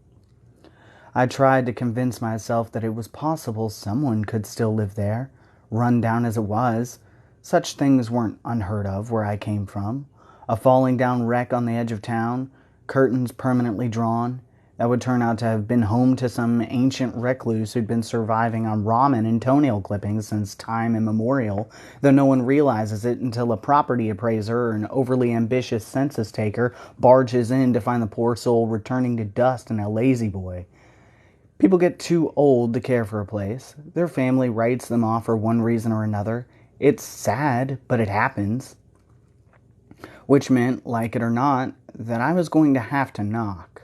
A: I tried to convince myself that it was possible someone could still live there, run down as it was. Such things weren't unheard of where I came from. A falling down wreck on the edge of town, curtains permanently drawn, that would turn out to have been home to some ancient recluse who'd been surviving on ramen and toenail clippings since time immemorial, though no one realizes it until a property appraiser or an overly ambitious census taker barges in to find the poor soul returning to dust in a lazy boy. People get too old to care for a place. Their family writes them off for one reason or another. It's sad, but it happens. Which meant, like it or not, that I was going to have to knock.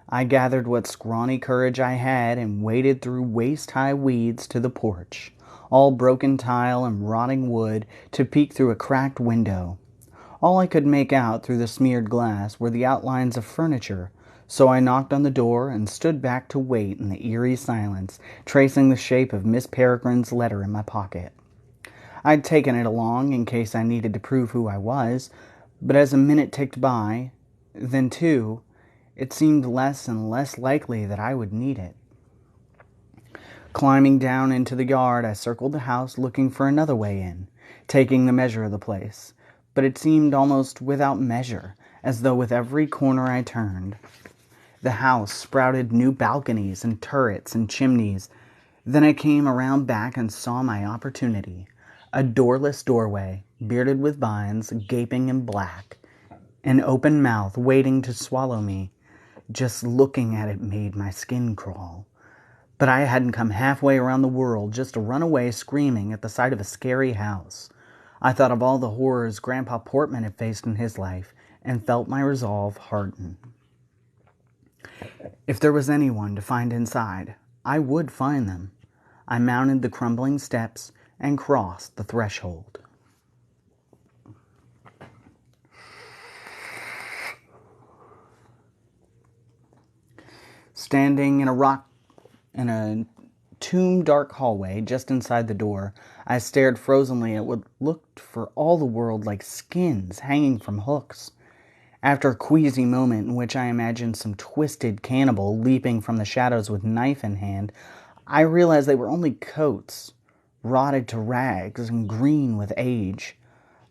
A: I gathered what scrawny courage I had and waded through waist-high weeds to the porch, all broken tile and rotting wood, to peek through a cracked window. All I could make out through the smeared glass were the outlines of furniture, so I knocked on the door and stood back to wait in the eerie silence, tracing the shape of Miss Peregrine's letter in my pocket. I'd taken it along in case I needed to prove who I was, but as a minute ticked by, then 2, it seemed less and less likely that I would need it. Climbing down into the yard, I circled the house looking for another way in, taking the measure of the place, but it seemed almost without measure, as though with every corner I turned. The house sprouted new balconies and turrets and chimneys. Then I came around back and saw my opportunity. A doorless doorway, bearded with vines, gaping and black. An open mouth waiting to swallow me. Just looking at it made my skin crawl. But I hadn't come halfway around the world just to run away screaming at the sight of a scary house. I thought of all the horrors Grandpa Portman had faced in his life and felt my resolve harden. If there was anyone to find inside, I would find them. I mounted the crumbling steps and crossed the threshold. Standing in a tomb-dark hallway just inside the door, I stared frozenly at what looked for all the world like skins hanging from hooks. After a queasy moment in which I imagined some twisted cannibal leaping from the shadows with knife in hand, I realized they were only coats, rotted to rags and green with age.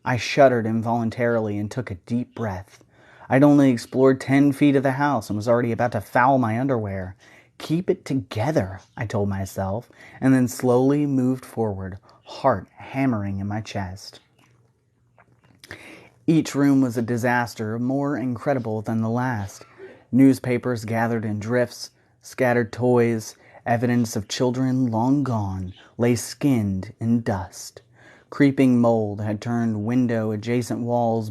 A: I shuddered involuntarily and took a deep breath. I'd only explored 10 feet of the house and was already about to foul my underwear. Keep it together, I told myself, and then slowly moved forward, heart hammering in my chest. Each room was a disaster, more incredible than the last. Newspapers gathered in drifts, scattered toys, evidence of children long gone, lay skinned in dust. Creeping mold had turned window-adjacent walls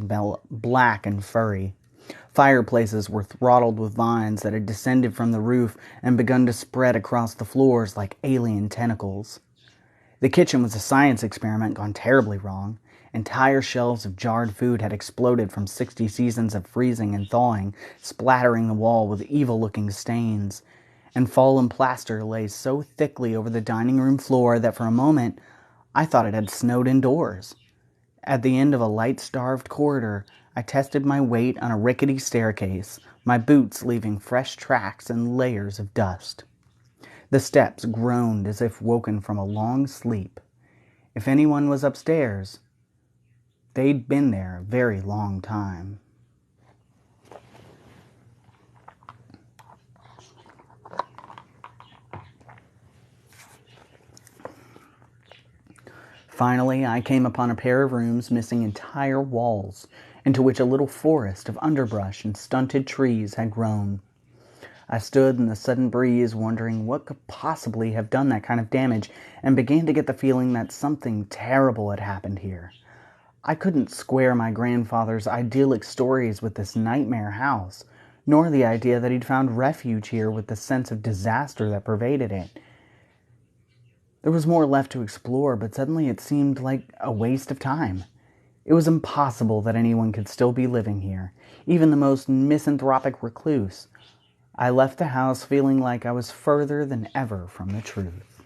A: black and furry. Fireplaces were throttled with vines that had descended from the roof and begun to spread across the floors like alien tentacles. The kitchen was a science experiment gone terribly wrong. Entire shelves of jarred food had exploded from 60 seasons of freezing and thawing, splattering the wall with evil-looking stains. And fallen plaster lay so thickly over the dining room floor that for a moment I thought it had snowed indoors. At the end of a light-starved corridor, I tested my weight on a rickety staircase, my boots leaving fresh tracks and layers of dust. The steps groaned as if woken from a long sleep. If anyone was upstairs, they'd been there a very long time. Finally, I came upon a pair of rooms missing entire walls, into which a little forest of underbrush and stunted trees had grown. I stood in the sudden breeze wondering what could possibly have done that kind of damage and began to get the feeling that something terrible had happened here. I couldn't square my grandfather's idyllic stories with this nightmare house, nor the idea that he'd found refuge here with the sense of disaster that pervaded it. There was more left to explore, but suddenly it seemed like a waste of time. It was impossible that anyone could still be living here, even the most misanthropic recluse. I left the house feeling like I was further than ever from the truth.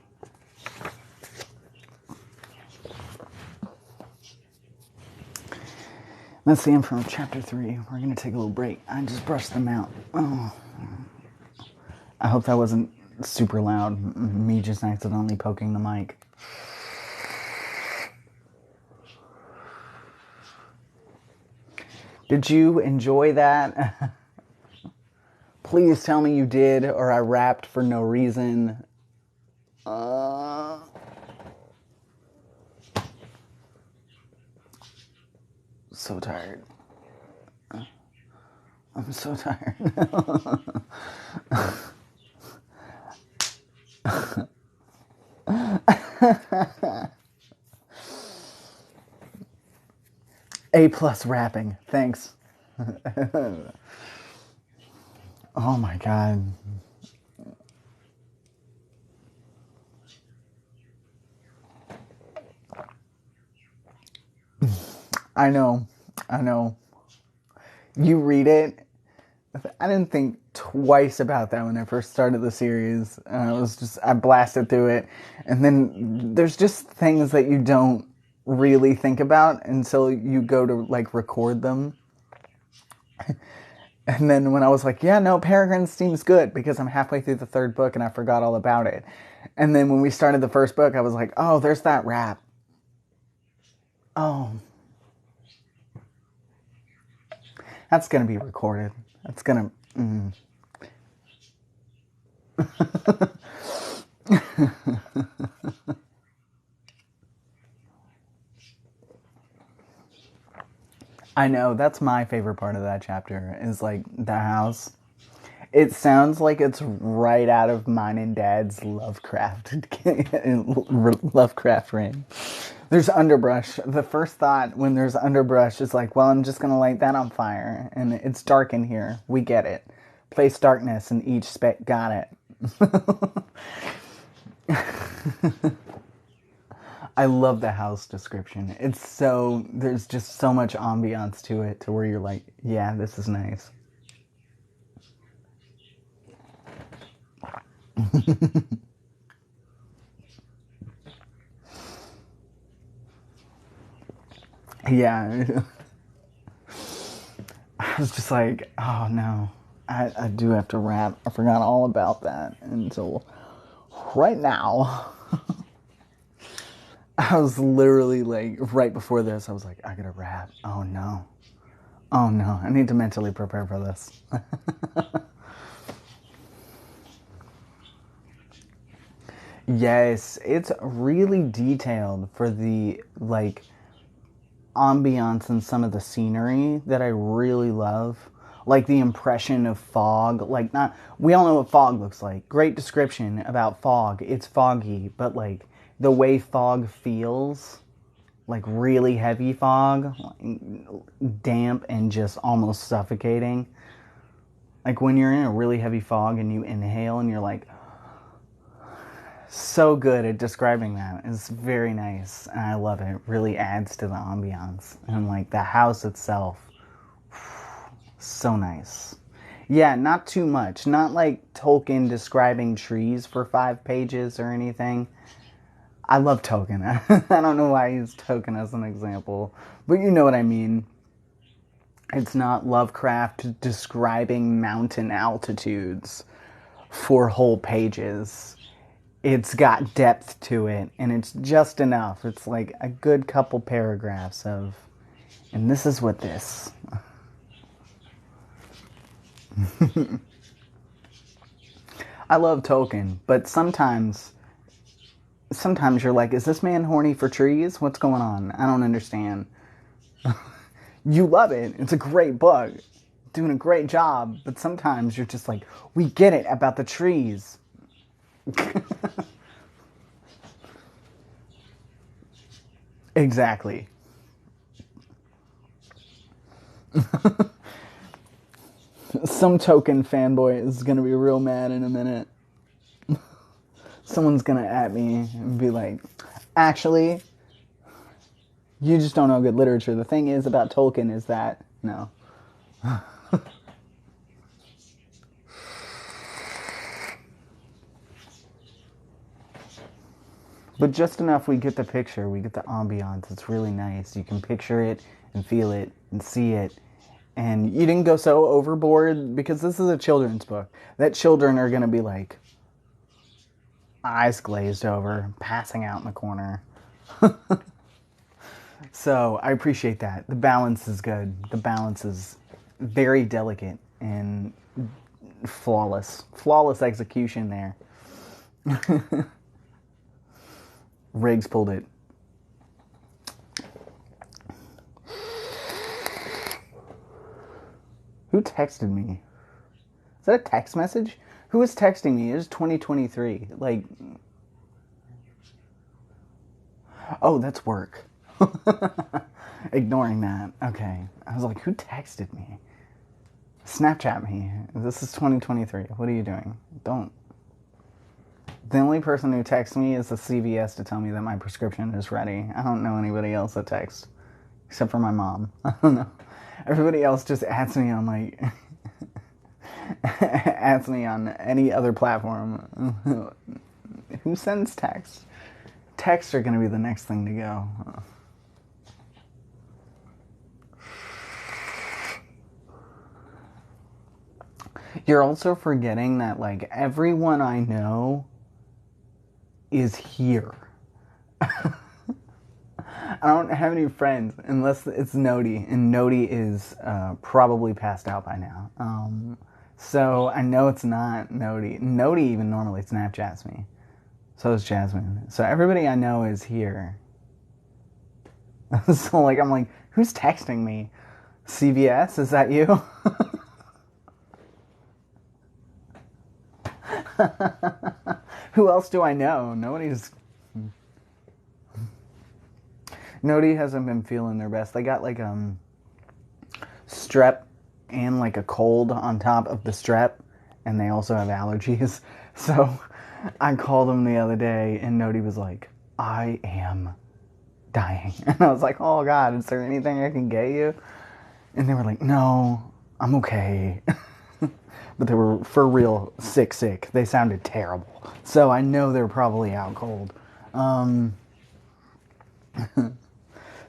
A: That's the end from chapter 3. We're going to take a little break. I just brushed them out. Oh. I hope that wasn't super loud. Me just accidentally poking the mic. Did you enjoy that? Please tell me you did, or I rapped for no reason. So tired. I'm so tired. A+ rapping. Thanks. Oh my God. I know. You read it. I didn't think twice about that when I first started the series. I blasted through it. And then there's just things that you don't really think about until you go to record them. And then when I was like, yeah, no, Peregrine seems good because I'm halfway through the 3rd book and I forgot all about it. And then when we started the 1st book, I was like, oh, there's that rap. Oh. That's going to be recorded. That's going to... I know, that's my favorite part of that chapter, is the house. It sounds like it's right out of mine and Dad's Lovecraft reign. There's underbrush. The first thought when there's underbrush is like, well, I'm just going to light that on fire. And it's dark in here. We get it. Place darkness in each spec. Got it. I love the house description. It's so, there's just so much ambiance to it to where you're like, yeah, this is nice. Yeah. I was just like, oh no, I do have to rap. I forgot all about that until right now. I was literally like, right before this, I was like, I gotta rap. Oh no. Oh no, I need to mentally prepare for this. Yes, it's really detailed for the like ambiance and some of the scenery that I really love. Like the impression of fog, like not, we all know what fog looks like. Great description about fog. It's foggy, but like the way fog feels, like really heavy fog, damp and just almost suffocating. Like when you're in a really heavy fog and you inhale and you're like, so good at describing that. It's very nice and I love it. It really adds to the ambiance. And like the house itself, so nice. Yeah, not too much. Not like Tolkien describing trees for 5 pages or anything. I love Tolkien. I don't know why I use Tolkien as an example, but you know what I mean. It's not Lovecraft describing mountain altitudes for whole pages. It's got depth to it, and it's just enough. It's like a good couple paragraphs of, and this is what this. I love Tolkien, but sometimes you're like, is this man horny for trees? What's going on? I don't understand. You love it. It's a great book. Doing a great job, but sometimes you're just like, we get it about the trees. Exactly. Some Tolkien fanboy is gonna be real mad in a minute. Someone's gonna at me and be like, actually, you just don't know good literature. The thing is about Tolkien is that, no. But just enough we get the picture, we get the ambiance. It's really nice. You can picture it and feel it and see it. And you didn't go so overboard because this is a children's book. That children are going to be like, eyes glazed over, passing out in the corner. So I appreciate that. The balance is good. The balance is very delicate and flawless. Flawless execution there. Riggs pulled it. Who texted me? Is that a text message? Who is texting me? It is 2023. Like, oh, that's work. Ignoring that. Okay. I was like, who texted me? Snapchat me. This is 2023. What are you doing? Don't. The only person who texts me is the CVS to tell me that my prescription is ready. I don't know anybody else that texts. Except for my mom. I don't know. Everybody else just adds me on like adds me on any other platform. Who sends text? Texts are gonna be the next thing to go. You're also forgetting that like everyone I know is here. I don't have any friends unless it's Nodi, and Nodi is probably passed out by now. So I know it's not Nodi. Nodi even normally Snapchats me. So is Jasmine. So everybody I know is here. So like I'm like, who's texting me? CVS, is that you? Who else do I know? Nobody's... Nody hasn't been feeling their best. They got like strep and like a cold on top of the strep, and they also have allergies. So I called them the other day, and Nody was like, I am dying. And I was like, oh God, is there anything I can get you? And they were like, no, I'm okay. But they were for real sick. They sounded terrible. So I know they're probably out cold.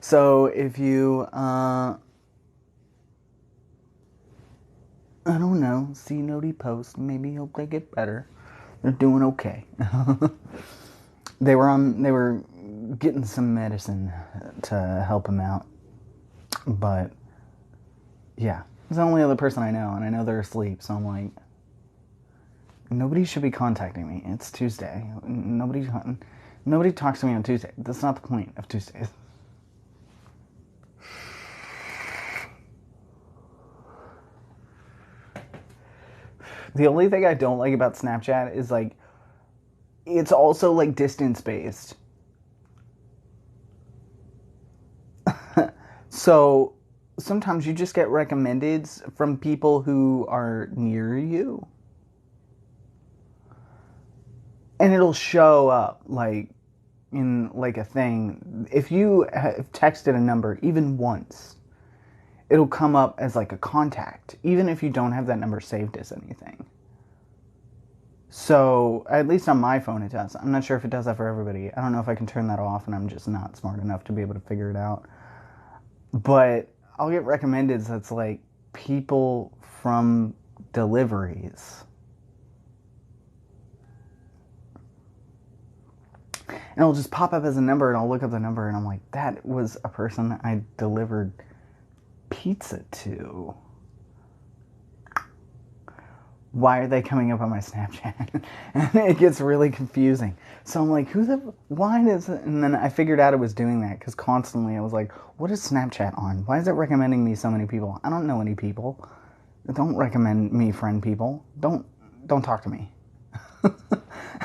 A: So if you, I don't know, see Nody post, maybe hope they get better. They're doing okay. They were getting some medicine to help them out. But yeah, he's the only other person I know, and I know they're asleep, so I'm like, nobody should be contacting me. It's Tuesday. Nobody talks to me on Tuesday. That's not the point of Tuesdays. The only thing I don't like about Snapchat is like, it's also like distance based. So sometimes you just get recommendeds from people who are near you. And it'll show up like in like a thing. If you have texted a number even once, it'll come up as like a contact, even if you don't have that number saved as anything. So, at least on my phone it does. I'm not sure if it does that for everybody. I don't know if I can turn that off, and I'm just not smart enough to be able to figure it out. But I'll get recommended that's like people from deliveries. And it'll just pop up as a number, and I'll look up the number, and I'm like, that was a person I delivered pizza to. Why are they coming up on my Snapchat? And it gets really confusing. So I'm like, why does it? And then I figured out it was doing that because constantly I was like, what is Snapchat on? Why is it recommending me so many people? I don't know any people. Don't recommend me friend people. Don't talk to me.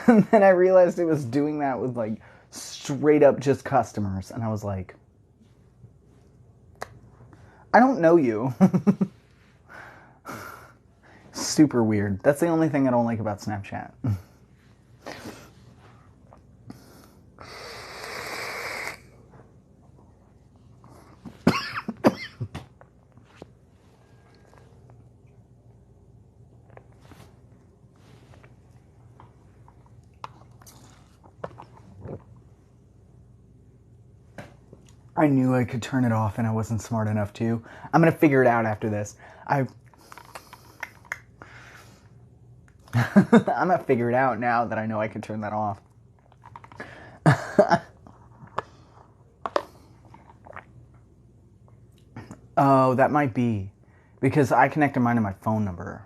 A: And then I realized it was doing that with like straight up just customers. And I was like, I don't know you. Super weird. That's the only thing I don't like about Snapchat. I knew I could turn it off and I wasn't smart enough to. I'm going to figure it out after this. I'm going to figure it out now that I know I can turn that off. Oh, that might be. Because I connected mine to my phone number.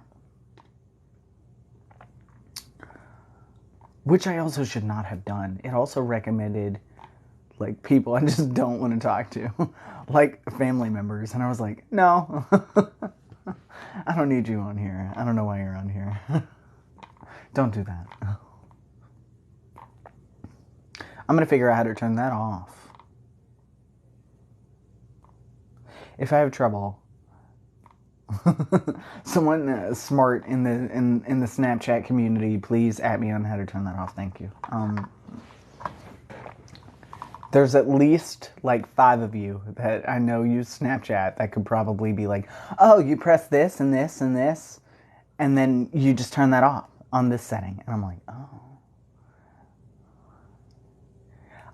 A: Which I also should not have done. It also recommended like people I just don't want to talk to. Like family members. And I was like, no. I don't need you on here. I don't know why you're on here. Don't do that. I'm going to figure out how to turn that off. If I have trouble, someone smart in the Snapchat community, please at me on how to turn that off. Thank you. There's at least like 5 of you that I know use Snapchat that could probably be like, oh, you press this and this and this, and then you just turn that off on this setting. And I'm like, oh.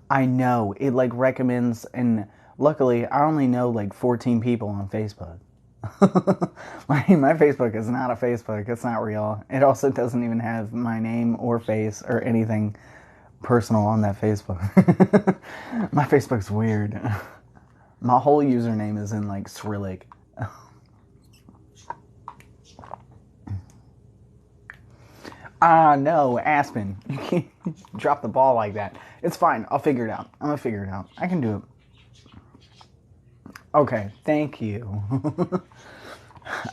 A: I know. It like recommends, and luckily I only know like 14 people on Facebook. my Facebook is not a Facebook. It's not real. It also doesn't even have my name or face or anything personal on that Facebook. My Facebook's weird. My whole username is in like Cyrillic. No, Aspen. You can't drop the ball like that. It's fine. I'll figure it out. I'm gonna figure it out. I can do it. Okay, thank you.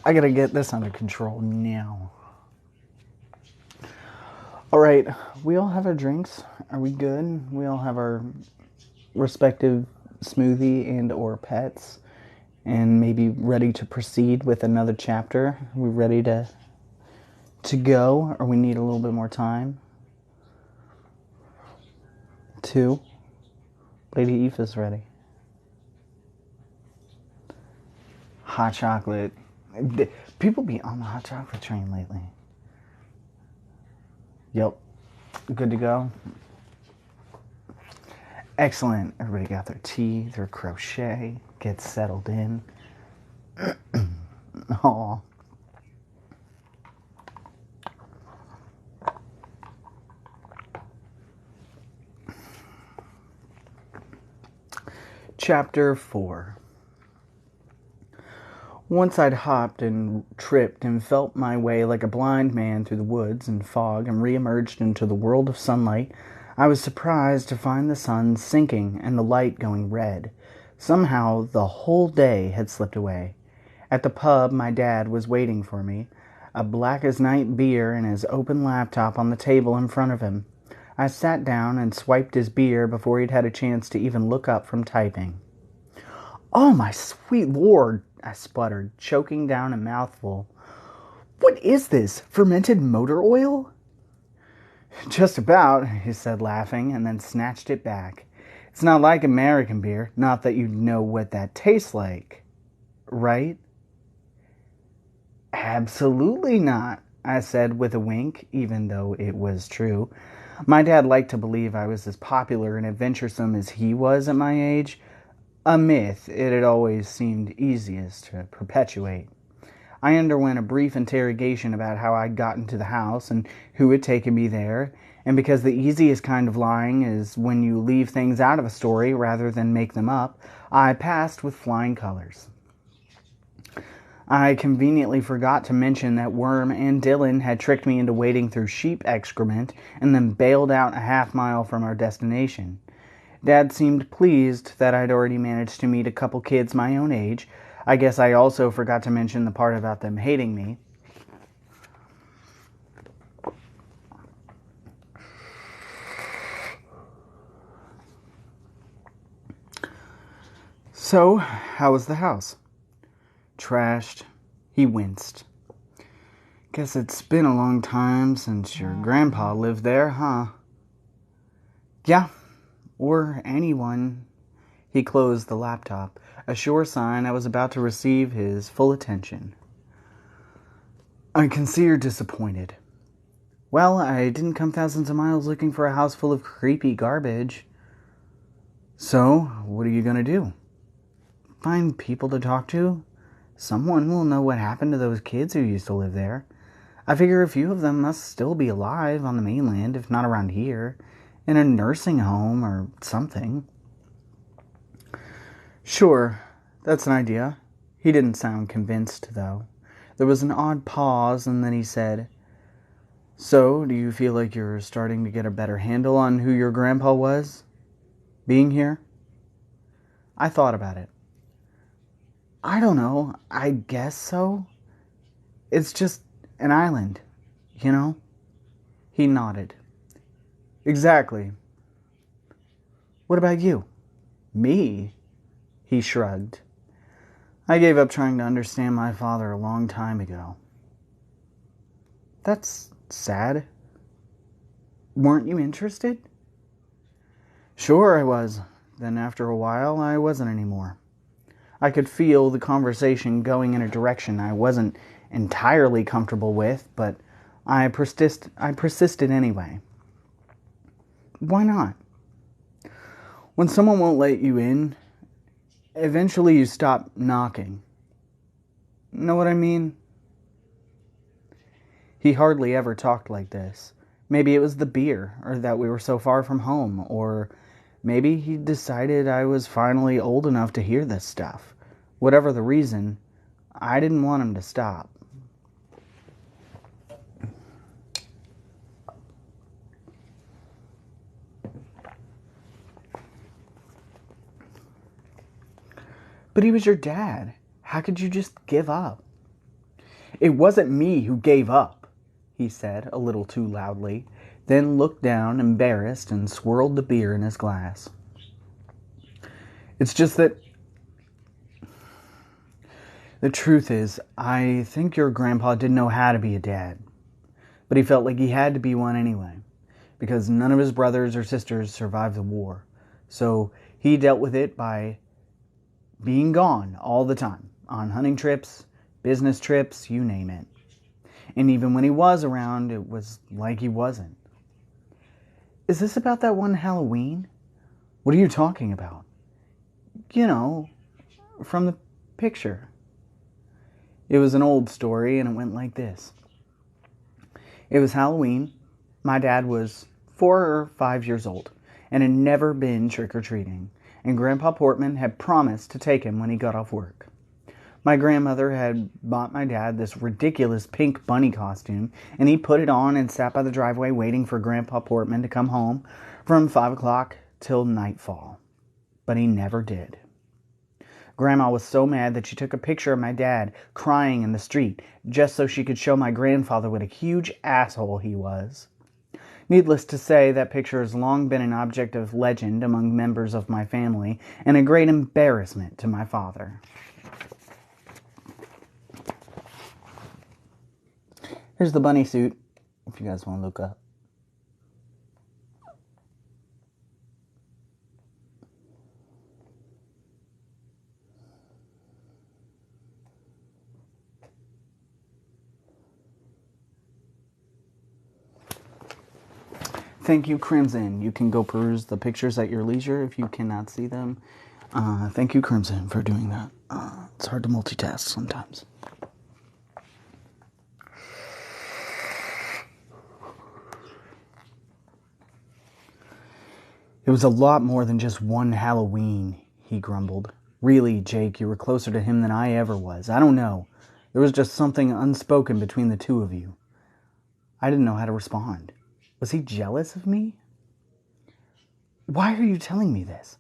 A: I gotta get this under control now. Alright, we all have our drinks. Are we good? We all have our respective smoothie and or pets, and maybe ready to proceed with another chapter. Are we ready to go, or we need a little bit more time? 2. Lady Eve is ready. Hot chocolate. People be on the hot chocolate train lately. Yep. Good to go? Excellent. Everybody got their tea, their crochet, get settled in. Aw. Chapter 4. Once I'd hopped and tripped and felt my way like a blind man through the woods and fog and re-emerged into the world of sunlight, I was surprised to find the sun sinking and the light going red. Somehow the whole day had slipped away. At the pub, my dad was waiting for me, a black-as-night beer and his open laptop on the table in front of him. I sat down and swiped his beer before he'd had a chance to even look up from typing. "Oh, my sweet lord," I spluttered, choking down a mouthful. "What is this? Fermented motor oil?" "Just about," he said, laughing, and then snatched it back. "It's not like American beer, not that you know what that tastes like. Right?" "Absolutely not," I said with a wink, even though it was true. My dad liked to believe I was as popular and adventuresome as he was at my age, a myth it had always seemed easiest to perpetuate. I underwent a brief interrogation about how I'd gotten to the house and who had taken me there, and because the easiest kind of lying is when you leave things out of a story rather than make them up, I passed with flying colors. I conveniently forgot to mention that Worm and Dylan had tricked me into wading through sheep excrement and then bailed out a half-mile from our destination. Dad seemed pleased that I'd already managed to meet a couple kids my own age. I guess I also forgot to mention the part about them hating me. "So, how was the house?" "Trashed." He winced. "Guess it's been a long time since your grandpa lived there, huh?" "Yeah, or anyone." He closed the laptop, a sure sign I was about to receive his full attention. "I can see you're disappointed." "Well, I didn't come thousands of miles looking for a house full of creepy garbage." "So, what are you going to do?" "Find people to talk to. Someone will know what happened to those kids who used to live there. I figure a few of them must still be alive on the mainland, if not around here, in a nursing home or something." "Sure, that's an idea." He didn't sound convinced, though. There was an odd pause, and then he said, "So, do you feel like you're starting to get a better handle on who your grandpa was? Being here?" I thought about it. "I don't know. I guess so. It's just an island, you know?" He nodded. "Exactly. What about you?" "Me?" He shrugged. "I gave up trying to understand my father a long time ago." "That's sad. Weren't you interested?" "Sure I was. Then after a while, I wasn't anymore." I could feel the conversation going in a direction I wasn't entirely comfortable with, but I persisted anyway. "Why not?" "When someone won't let you in, eventually you stop knocking. Know what I mean?" He hardly ever talked like this. Maybe it was the beer, or that we were so far from home, or maybe he decided I was finally old enough to hear this stuff. Whatever the reason, I didn't want him to stop. "But he was your dad. How could you just give up?" "It wasn't me who gave up," he said a little too loudly, then looked down, embarrassed, and swirled the beer in his glass. It's just that the truth is, I think your grandpa didn't know how to be a dad, but he felt like he had to be one anyway, because none of his brothers or sisters survived the war. So he dealt with it by being gone all the time, on hunting trips, business trips, you name it. And even when he was around, it was like he wasn't. Is this about that one Halloween? What are you talking about? You know, from the picture. It was an old story, and it went like this. It was Halloween. My dad was 4 or 5 years old and had never been trick-or-treating, and Grandpa Portman had promised to take him when he got off work. My grandmother had bought my dad this ridiculous pink bunny costume, and he put it on and sat by the driveway waiting for Grandpa Portman to come home from 5 o'clock till nightfall. But he never did. Grandma was so mad that she took a picture of my dad crying in the street just so she could show my grandfather what a huge asshole he was. Needless to say, that picture has long been an object of legend among members of my family and a great embarrassment to my father. Here's the bunny suit, if you guys want to look up. Thank you, Crimson. You can go peruse the pictures at your leisure if you cannot see them. Thank you, Crimson, for doing that. It's hard to multitask sometimes. It was a lot more than just one Halloween, he grumbled. Really, Jake, you were closer to him than I ever was. I don't know. There was just something unspoken between the two of you. I didn't know how to respond. Was he jealous of me? Why are you telling me this?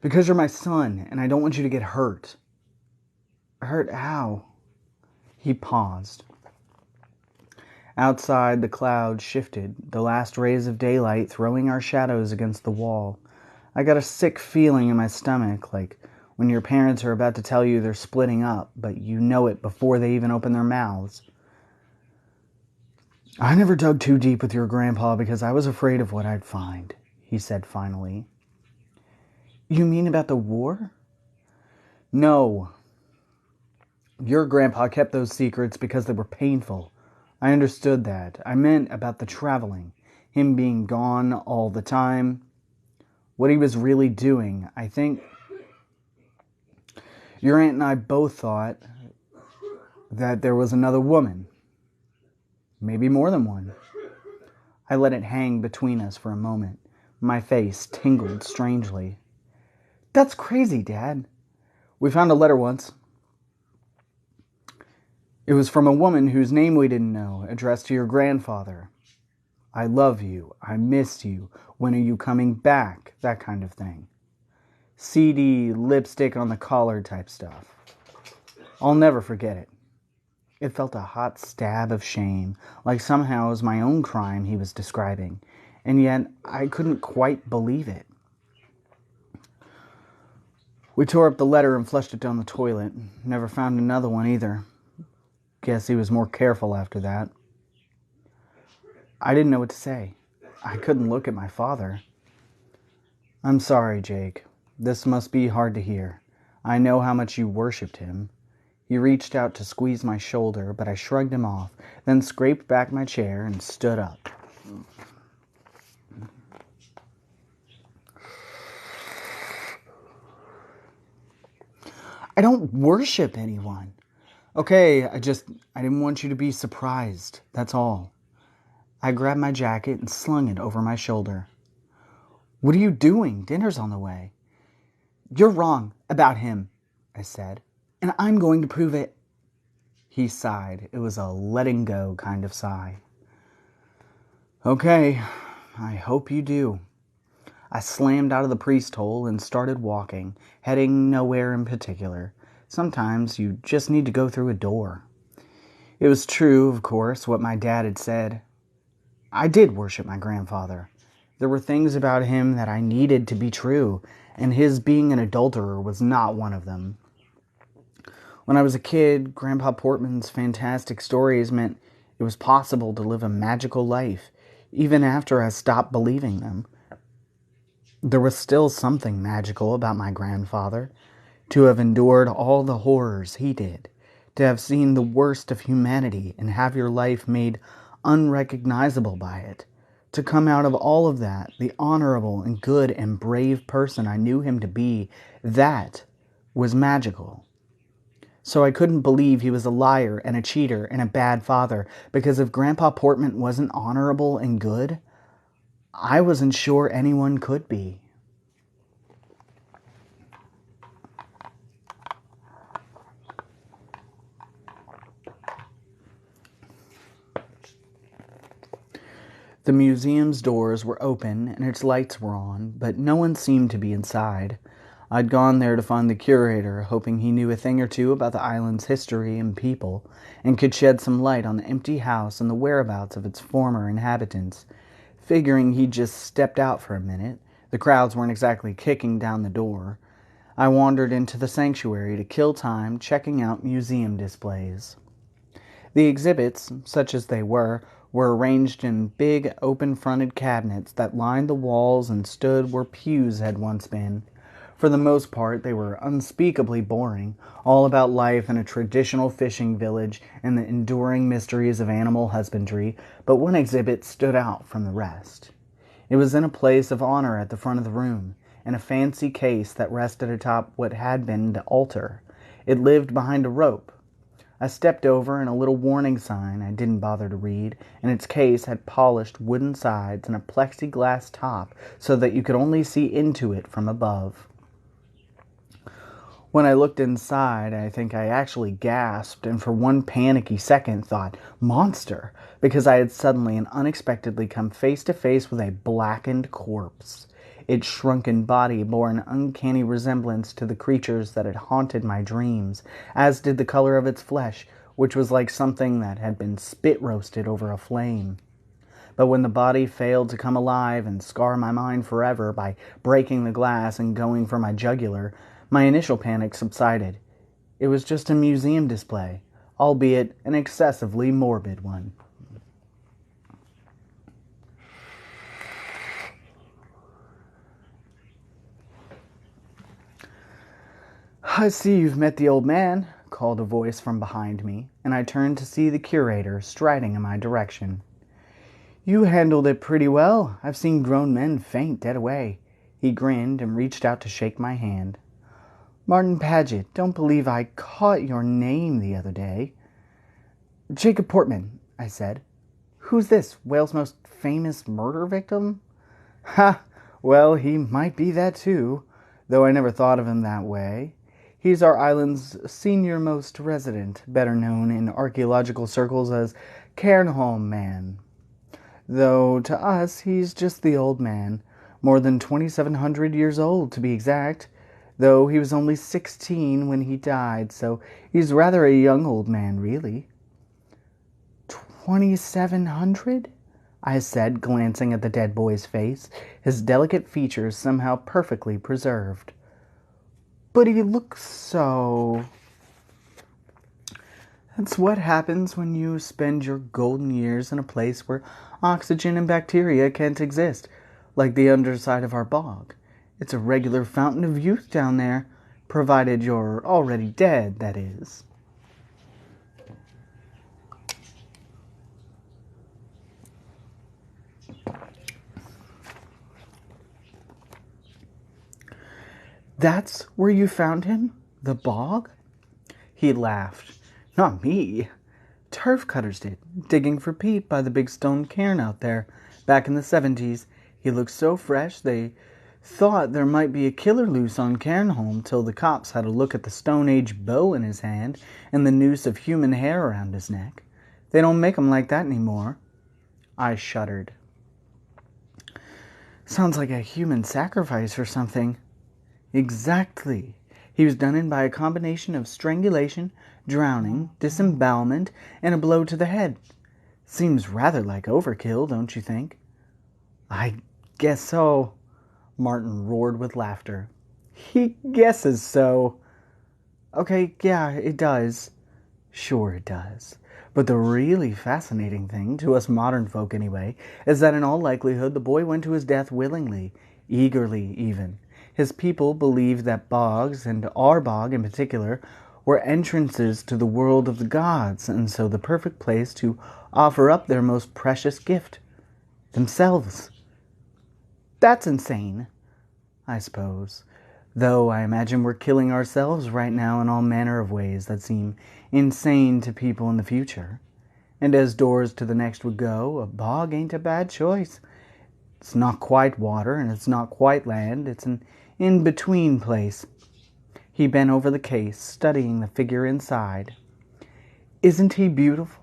A: Because you're my son, and I don't want you to get hurt. Hurt how? He paused. Outside, the clouds shifted, the last rays of daylight throwing our shadows against the wall. I got a sick feeling in my stomach, like when your parents are about to tell you they're splitting up, but you know it before they even open their mouths. I never dug too deep with your grandpa because I was afraid of what I'd find, he said finally. You mean about the war? No. Your grandpa kept those secrets because they were painful. I understood that. I meant about the traveling, him being gone all the time, what he was really doing. I think your aunt and I both thought that there was another woman. Maybe more than one. I let it hang between us for a moment. My face tingled strangely. That's crazy, Dad. We found a letter once. It was from a woman whose name we didn't know, addressed to your grandfather. I love you. I miss you. When are you coming back? That kind of thing. seedy, lipstick on the collar type stuff. I'll never forget it. It felt a hot stab of shame, like somehow it was my own crime he was describing, and yet I couldn't quite believe it. We tore up the letter and flushed it down the toilet. Never found another one either. Guess he was more careful after that. I didn't know what to say. I couldn't look at my father. I'm sorry, Jake. This must be hard to hear. I know how much you worshipped him. He reached out to squeeze my shoulder, but I shrugged him off, then scraped back my chair and stood up. I don't worship anyone. Okay, I didn't want you to be surprised. That's all. I grabbed my jacket and slung it over my shoulder. What are you doing? Dinner's on the way. You're wrong about him, I said, and I'm going to prove it. He sighed. It was a letting go kind of sigh. Okay, I hope you do. I slammed out of the priest hole and started walking, heading nowhere in particular. Sometimes you just need to go through a door. It was true, of course, what my dad had said. I did worship my grandfather. There were things about him that I needed to be true, and his being an adulterer was not one of them. When I was a kid, Grandpa Portman's fantastic stories meant it was possible to live a magical life, even after I stopped believing them. There was still something magical about my grandfather. To have endured all the horrors he did, to have seen the worst of humanity and have your life made unrecognizable by it, to come out of all of that the honorable and good and brave person I knew him to be, that was magical. So I couldn't believe he was a liar and a cheater and a bad father, because if Grandpa Portman wasn't honorable and good, I wasn't sure anyone could be. The museum's doors were open and its lights were on, but no one seemed to be inside. I'd gone there to find the curator, hoping he knew a thing or two about the island's history and people, and could shed some light on the empty house and the whereabouts of its former inhabitants. Figuring he'd just stepped out for a minute, the crowds weren't exactly kicking down the door. I wandered into the sanctuary to kill time checking out museum displays. The exhibits, such as they were arranged in big, open-fronted cabinets that lined the walls and stood where pews had once been. For the most part, they were unspeakably boring, all about life in a traditional fishing village and the enduring mysteries of animal husbandry, but one exhibit stood out from the rest. It was in a place of honor at the front of the room, in a fancy case that rested atop what had been the altar. It lived behind a rope. I stepped over, and a little warning sign I didn't bother to read, and its case had polished wooden sides and a plexiglass top so that you could only see into it from above. When I looked inside, I think I actually gasped and for one panicky second thought, monster, because I had suddenly and unexpectedly come face to face with a blackened corpse. Its shrunken body bore an uncanny resemblance to the creatures that had haunted my dreams, as did the color of its flesh, which was like something that had been spit-roasted over a flame. But when the body failed to come alive and scar my mind forever by breaking the glass and going for my jugular, my initial panic subsided. It was just a museum display, albeit an excessively morbid one. "I see you've met the old man," called a voice from behind me, and I turned to see the curator striding in my direction. "You handled it pretty well. I've seen grown men faint dead away." He grinned and reached out to shake my hand. "Martin Paget, don't believe I caught your name the other day." "Jacob Portman," I said. "Who's this, Wales' most famous murder victim?" "Ha! Well, he might be that too, though I never thought of him that way. He's our island's senior-most resident, better known in archaeological circles as Cairnholm Man. Though to us, he's just the old man, more than 2,700 years old to be exact, though he was only 16 when he died, so he's rather a young old man, really." 2,700? I said, glancing at the dead boy's face, his delicate features somehow perfectly preserved. "But he looks so..." "That's what happens when you spend your golden years in a place where oxygen and bacteria can't exist, like the underside of our bog. It's a regular fountain of youth down there, provided you're already dead, that is." "That's where you found him? The bog?" He laughed. "Not me. Turf cutters did, digging for peat by the big stone cairn out there, back in the 70s. He looked so fresh they thought there might be a killer loose on Cairnholm till the cops had a look at the Stone Age bow in his hand and the noose of human hair around his neck. They don't make 'em like that anymore." I shuddered. "Sounds like a human sacrifice or something." "Exactly. He was done in by a combination of strangulation, drowning, disembowelment, and a blow to the head. Seems rather like overkill, don't you think?" "I guess so." Martin roared with laughter. He guesses so. Okay, yeah, it does. Sure it does. But the really fascinating thing, to us modern folk anyway, is that in all likelihood the boy went to his death willingly, eagerly even. His people believed that bogs, and our bog in particular, were entrances to the world of the gods, and so the perfect place to offer up their most precious gift, themselves. That's insane, I suppose. Though I imagine we're killing ourselves right now in all manner of ways that seem insane to people in the future. And as doors to the next would go, a bog ain't a bad choice. It's not quite water, and it's not quite land. It's an in-between place. He bent over the case, studying the figure inside. Isn't he beautiful?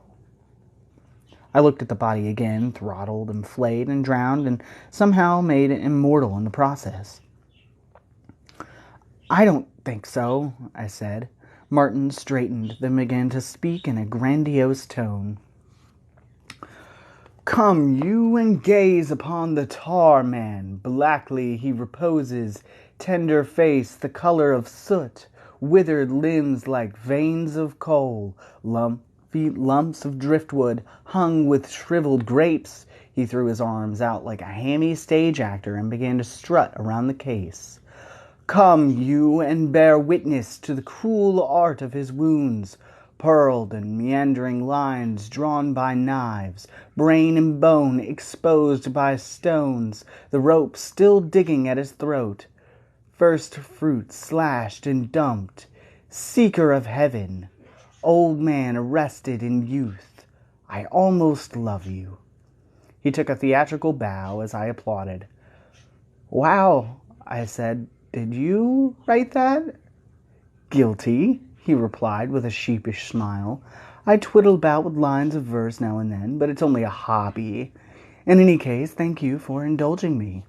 A: I looked at the body again, throttled and flayed and drowned, and somehow made immortal in the process. I don't think so, I said. Martin straightened, then began to speak in a grandiose tone. Come you and gaze upon the tar man. Blackly he reposes, tender face the color of soot, withered limbs like veins of coal, lumps of driftwood hung with shriveled grapes. He threw his arms out like a hammy stage actor and began to strut around the case. Come you and bear witness to the cruel art of his wounds, purled and meandering lines drawn by knives, brain and bone exposed by stones, the rope still digging at his throat. First fruit slashed and dumped, seeker of heaven, old man arrested in youth. I almost love you. He took a theatrical bow as I applauded. Wow, I said. Did you write that? Guilty, he replied with a sheepish smile. I twiddle about with lines of verse now and then, but it's only a hobby. In any case, thank you for indulging me.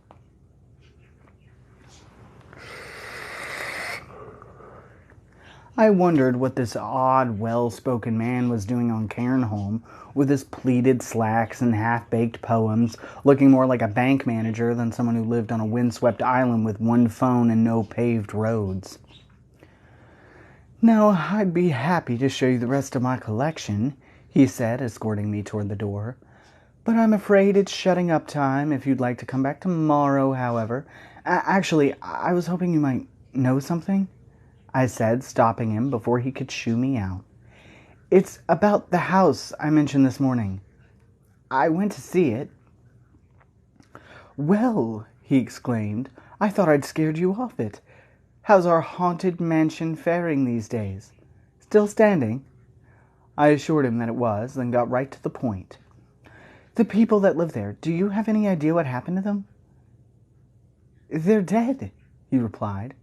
A: I wondered what this odd, well-spoken man was doing on Cairnholm with his pleated slacks and half-baked poems, looking more like a bank manager than someone who lived on a windswept island with one phone and no paved roads. Now, I'd be happy to show you the rest of my collection, he said, escorting me toward the door. But I'm afraid it's shutting up time. If you'd like to come back tomorrow, however. Actually, I was hoping you might know something, I said, stopping him before he could shoo me out. It's about the house I mentioned this morning. I went to see it. Well, he exclaimed, I thought I'd scared you off it. How's our haunted mansion faring these days? Still standing? I assured him that it was, then got right to the point. The people that live there, do you have any idea what happened to them? They're dead, he replied.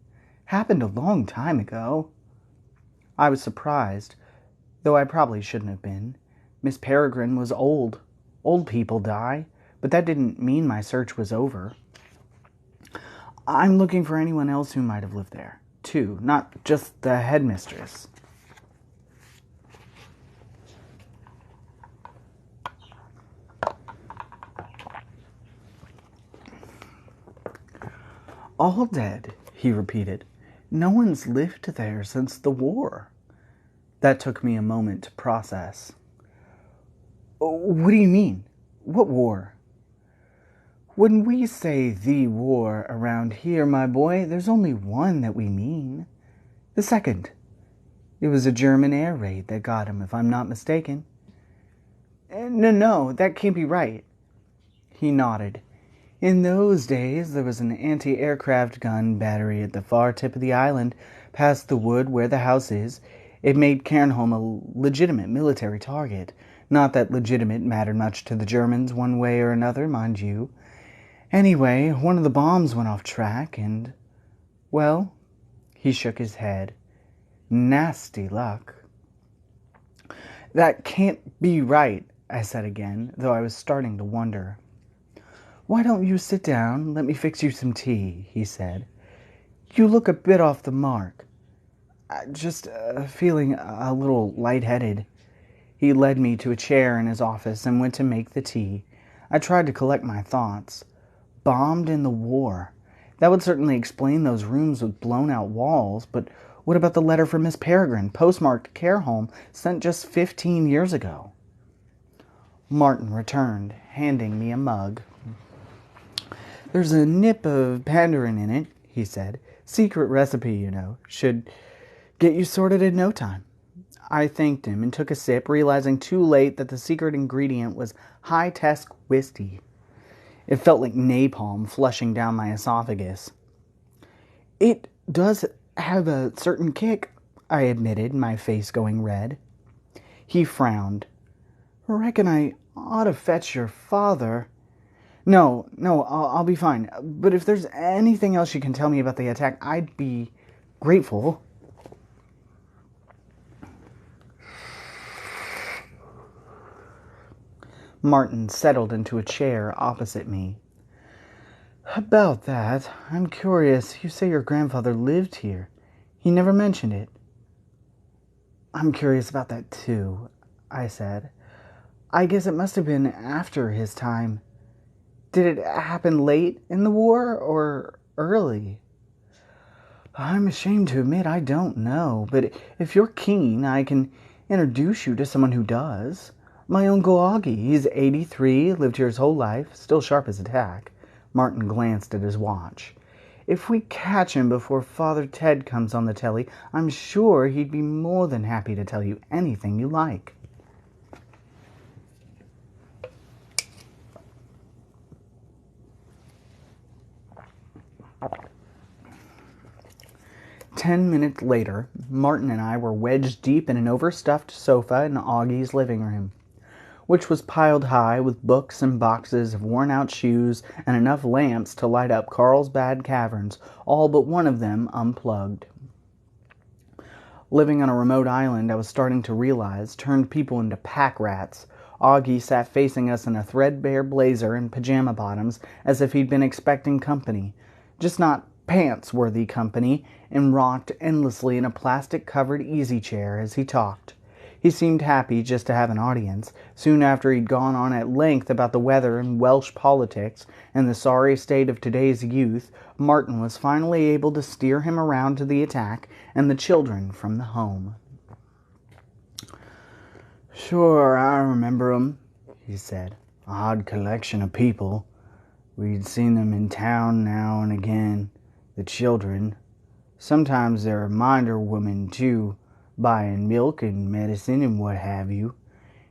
A: Happened a long time ago. I was surprised, though I probably shouldn't have been. Miss Peregrine was old. Old people die, but that didn't mean my search was over. I'm looking for anyone else who might have lived there, too, not just the headmistress. All dead, he repeated. No one's lived there since the war. That took me a moment to process. What do you mean? What war? When we say the war around here, my boy, there's only one that we mean. The second. It was a German air raid that got him, if I'm not mistaken. No, that can't be right. He nodded. In those days, there was an anti-aircraft gun battery at the far tip of the island, past the wood where the house is. It made Cairnholm a legitimate military target. Not that legitimate mattered much to the Germans one way or another, mind you. Anyway, one of the bombs went off track and... Well, he shook his head. Nasty luck. That can't be right, I said again, though I was starting to wonder. Why don't you sit down, let me fix you some tea, he said. You look a bit off the mark. Just feeling a little lightheaded. He led me to a chair in his office and went to make the tea. I tried to collect my thoughts. Bombed in the war. That would certainly explain those rooms with blown-out walls, but what about the letter from Miss Peregrine, postmarked care home, sent just 15 years ago? Martin returned, handing me a mug. There's a nip of Peregrine in it, he said. Secret recipe, you know. Should get you sorted in no time. I thanked him and took a sip, realizing too late that the secret ingredient was high-test whiskey. It felt like napalm flushing down my esophagus. It does have a certain kick, I admitted, my face going red. He frowned. Reckon I ought to fetch your father. No, I'll be fine. But if there's anything else you can tell me about the attack, I'd be grateful. Martin settled into a chair opposite me. About that, I'm curious. You say your grandfather lived here. He never mentioned it. I'm curious about that too, I said. I guess it must have been after his time. Did it happen late in the war or early? I'm ashamed to admit I don't know, but if you're keen, I can introduce you to someone who does. My Uncle Augie, he's 83, lived here his whole life, still sharp as a tack. Martin glanced at his watch. If we catch him before Father Ted comes on the telly, I'm sure he'd be more than happy to tell you anything you like. Ten minutes later, Martin and I were wedged deep in an overstuffed sofa in Augie's living room, which was piled high with books and boxes of worn-out shoes and enough lamps to light up Carlsbad caverns, all but one of them unplugged. Living on a remote island, I was starting to realize, turned people into pack rats. Augie sat facing us in a threadbare blazer and pajama bottoms as if he'd been expecting company, just not pants-worthy company, and rocked endlessly in a plastic-covered easy chair as he talked. He seemed happy just to have an audience. Soon after he'd gone on at length about the weather and Welsh politics and the sorry state of today's youth, Martin was finally able to steer him around to the attack and the children from the home. Sure, I remember 'em, he said. Odd collection of people. We'd seen them in town now and again. The children. Sometimes they're a minder woman, too, buying milk and medicine and what have you.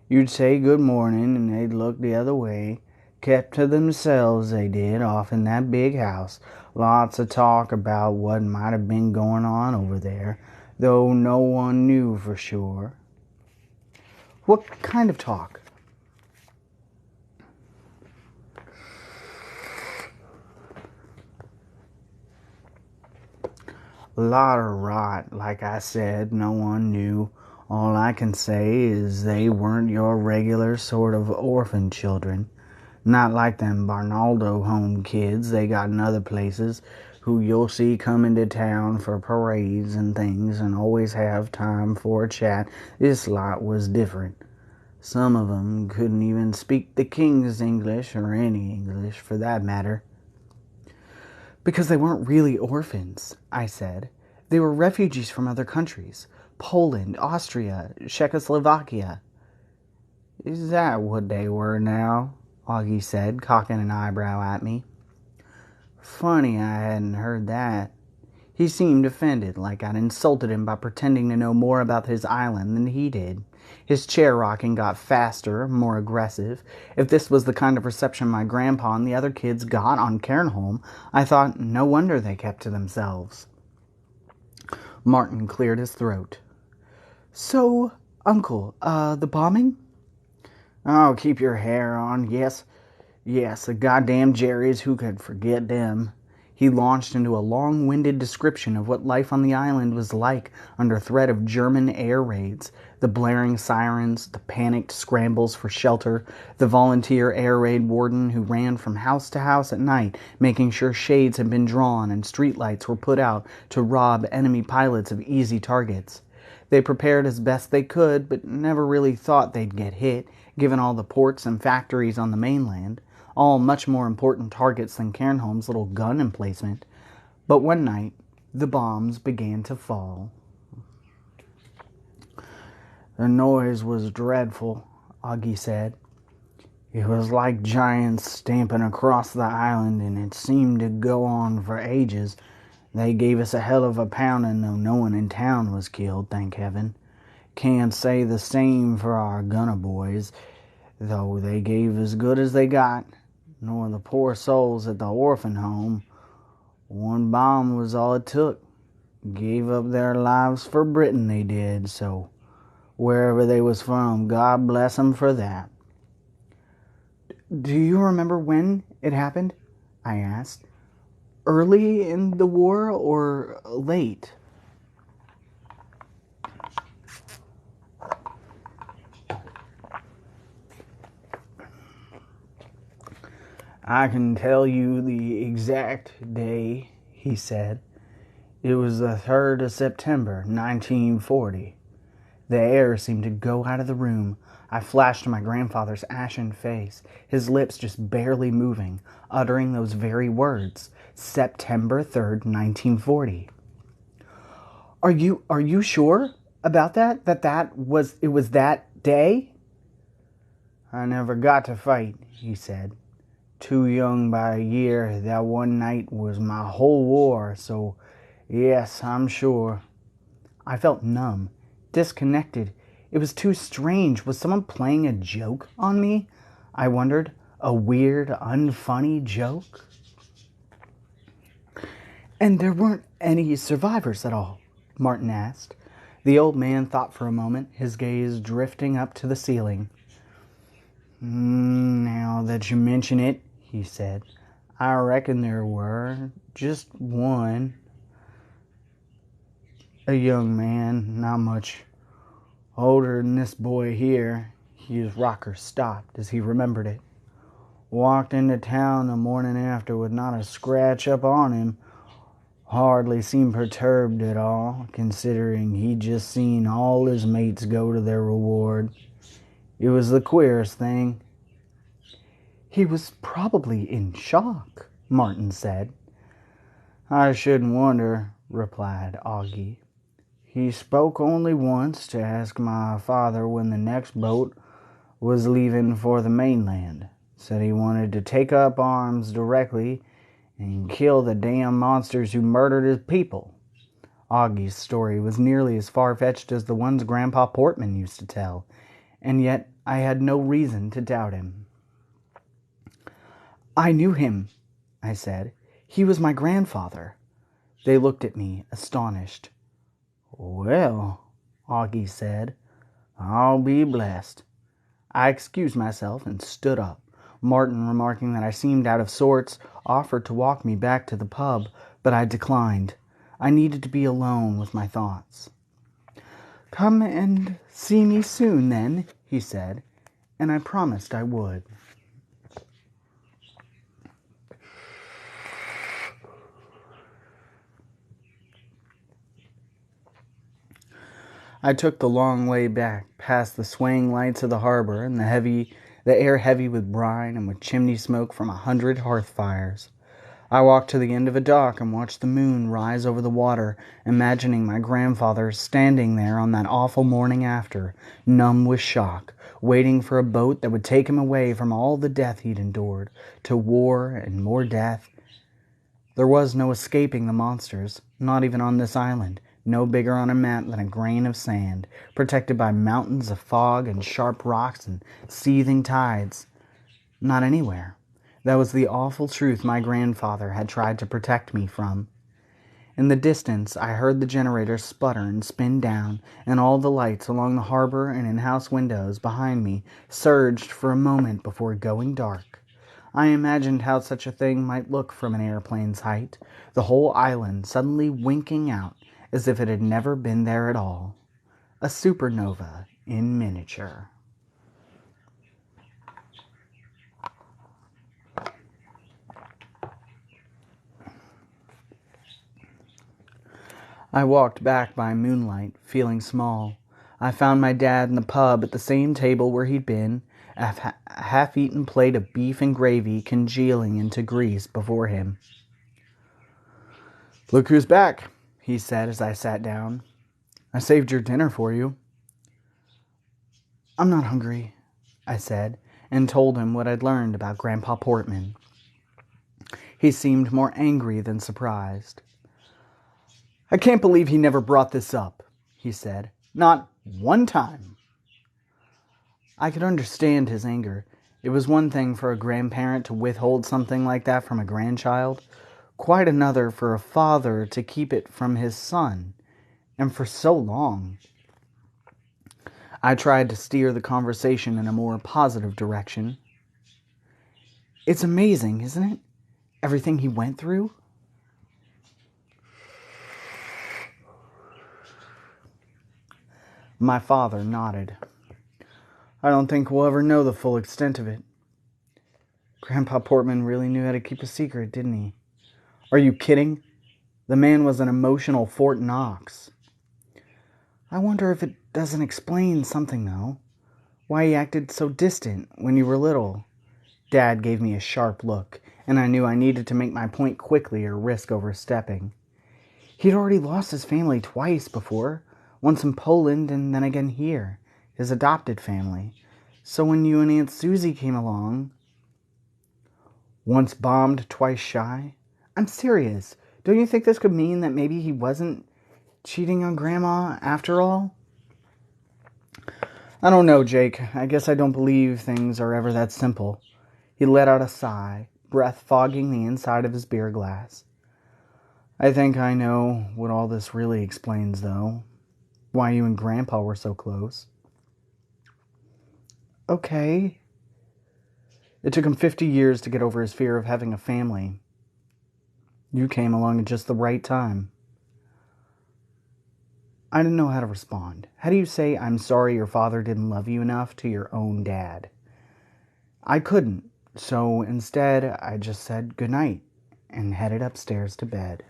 A: You'd say good morning and they'd look the other way. Kept to themselves, they did, off in that big house. Lots of talk about what might have been going on over there, though no one knew for sure. What kind of talk? A lot of rot, like I said, no one knew. All I can say is they weren't your regular sort of orphan children. Not like them Barnaldo home kids they got in other places, who you'll see coming to town for parades and things and always have time for a chat. This lot was different. Some of 'em couldn't even speak the king's English, or any English for that matter. Because they weren't really orphans, I said. They were refugees from other countries. Poland, Austria, Czechoslovakia. Is that what they were now? Augie said, cocking an eyebrow at me. Funny I hadn't heard that. He seemed offended, like I'd insulted him by pretending to know more about his island than he did. His chair rocking got faster, more aggressive. If this was the kind of reception my grandpa and the other kids got on Cairnholm, I thought no wonder they kept to themselves. Martin cleared his throat. So, Uncle, the bombing? Oh, keep your hair on. Yes, the goddamn Jerrys, who could forget them? He launched into a long-winded description of what life on the island was like under threat of German air raids, the blaring sirens, the panicked scrambles for shelter, the volunteer air raid warden who ran from house to house at night, making sure shades had been drawn and streetlights were put out to rob enemy pilots of easy targets. They prepared as best they could, but never really thought they'd get hit, given all the ports and factories on the mainland, all much more important targets than Cairnholm's little gun emplacement. But one night, the bombs began to fall. The noise was dreadful, Augie said. It was like giants stamping across the island, and it seemed to go on for ages. They gave us a hell of a pounding, though no one in town was killed, thank heaven. Can't say the same for our gunner boys, though they gave as good as they got, nor the poor souls at the orphan home. One bomb was all it took. Gave up their lives for Britain, they did, so wherever they was from, God bless 'em for that. Do you remember when it happened? I asked. Early in the war or late? I can tell you the exact day, he said. It was the 3rd of September, 1940. The air seemed to go out of the room. I flashed my grandfather's ashen face, his lips just barely moving, uttering those very words, September 3rd, 1940. Are you sure about that? It was that day? I never got to fight, he said. Too young by a year. That one night was my whole war, so yes, I'm sure. I felt numb, disconnected. It was too strange. Was someone playing a joke on me? I wondered. A weird, unfunny joke? And there weren't any survivors at all, Martin asked. The old man thought for a moment, his gaze drifting up to the ceiling. Now that you mention it, he said, I reckon there were. Just one. A young man, not much older than this boy here. His rocker stopped as he remembered it. Walked into town the morning after with not a scratch up on him. Hardly seemed perturbed at all, considering he'd just seen all his mates go to their reward. It was the queerest thing. He was probably in shock, Martin said. I shouldn't wonder, replied Augie. He spoke only once to ask my father when the next boat was leaving for the mainland. Said he wanted to take up arms directly and kill the damn monsters who murdered his people. Augie's story was nearly as far-fetched as the ones Grandpa Portman used to tell, and yet I had no reason to doubt him. I knew him, I said. He was my grandfather. They looked at me, astonished. Well, Augie said, I'll be blessed. I excused myself and stood up. Martin, remarking that I seemed out of sorts, offered to walk me back to the pub, but I declined. I needed to be alone with my thoughts. Come and see me soon, then, he said, and I promised I would. I took the long way back, past the swaying lights of the harbor and the air heavy with brine and with chimney smoke from 100 hearth fires. I walked to the end of a dock and watched the moon rise over the water, imagining my grandfather standing there on that awful morning after, numb with shock, waiting for a boat that would take him away from all the death he'd endured, to war and more death. There was no escaping the monsters, not even on this island, no bigger on a map than a grain of sand, protected by mountains of fog and sharp rocks and seething tides. Not anywhere. That was the awful truth my grandfather had tried to protect me from. In the distance, I heard the generator sputter and spin down, and all the lights along the harbor and in-house windows behind me surged for a moment before going dark. I imagined how such a thing might look from an airplane's height, the whole island suddenly winking out as if it had never been there at all. A supernova in miniature. I walked back by moonlight, feeling small. I found my dad in the pub at the same table where he'd been, a half-eaten plate of beef and gravy congealing into grease before him. "Look who's back," he said as I sat down. "I saved your dinner for you." "I'm not hungry," I said, and told him what I'd learned about Grandpa Portman. He seemed more angry than surprised. "I can't believe he never brought this up," he said. "Not one time." I could understand his anger. It was one thing for a grandparent to withhold something like that from a grandchild, quite another for a father to keep it from his son, and for so long. I tried to steer the conversation in a more positive direction. "It's amazing, isn't it? Everything he went through?" My father nodded. "I don't think we'll ever know the full extent of it. Grandpa Portman really knew how to keep a secret, didn't he? Are you kidding? The man was an emotional Fort Knox." "I wonder if it doesn't explain something, though. Why he acted so distant when you were little." Dad gave me a sharp look, and I knew I needed to make my point quickly or risk overstepping. He'd already lost his family twice before, once in Poland and then again here, his adopted family. So when you and Aunt Susie came along... "Once bombed, twice shy? I'm serious. Don't you think this could mean that maybe he wasn't cheating on Grandma after all?" "I don't know, Jake. I guess I don't believe things are ever that simple." He let out a sigh, breath fogging the inside of his beer glass. "I think I know what all this really explains, though. Why you and Grandpa were so close." "Okay." "It took him 50 years to get over his fear of having a family. You came along at just the right time." I didn't know how to respond. How do you say, "I'm sorry your father didn't love you enough" to your own dad? I couldn't, so instead I just said goodnight and headed upstairs to bed.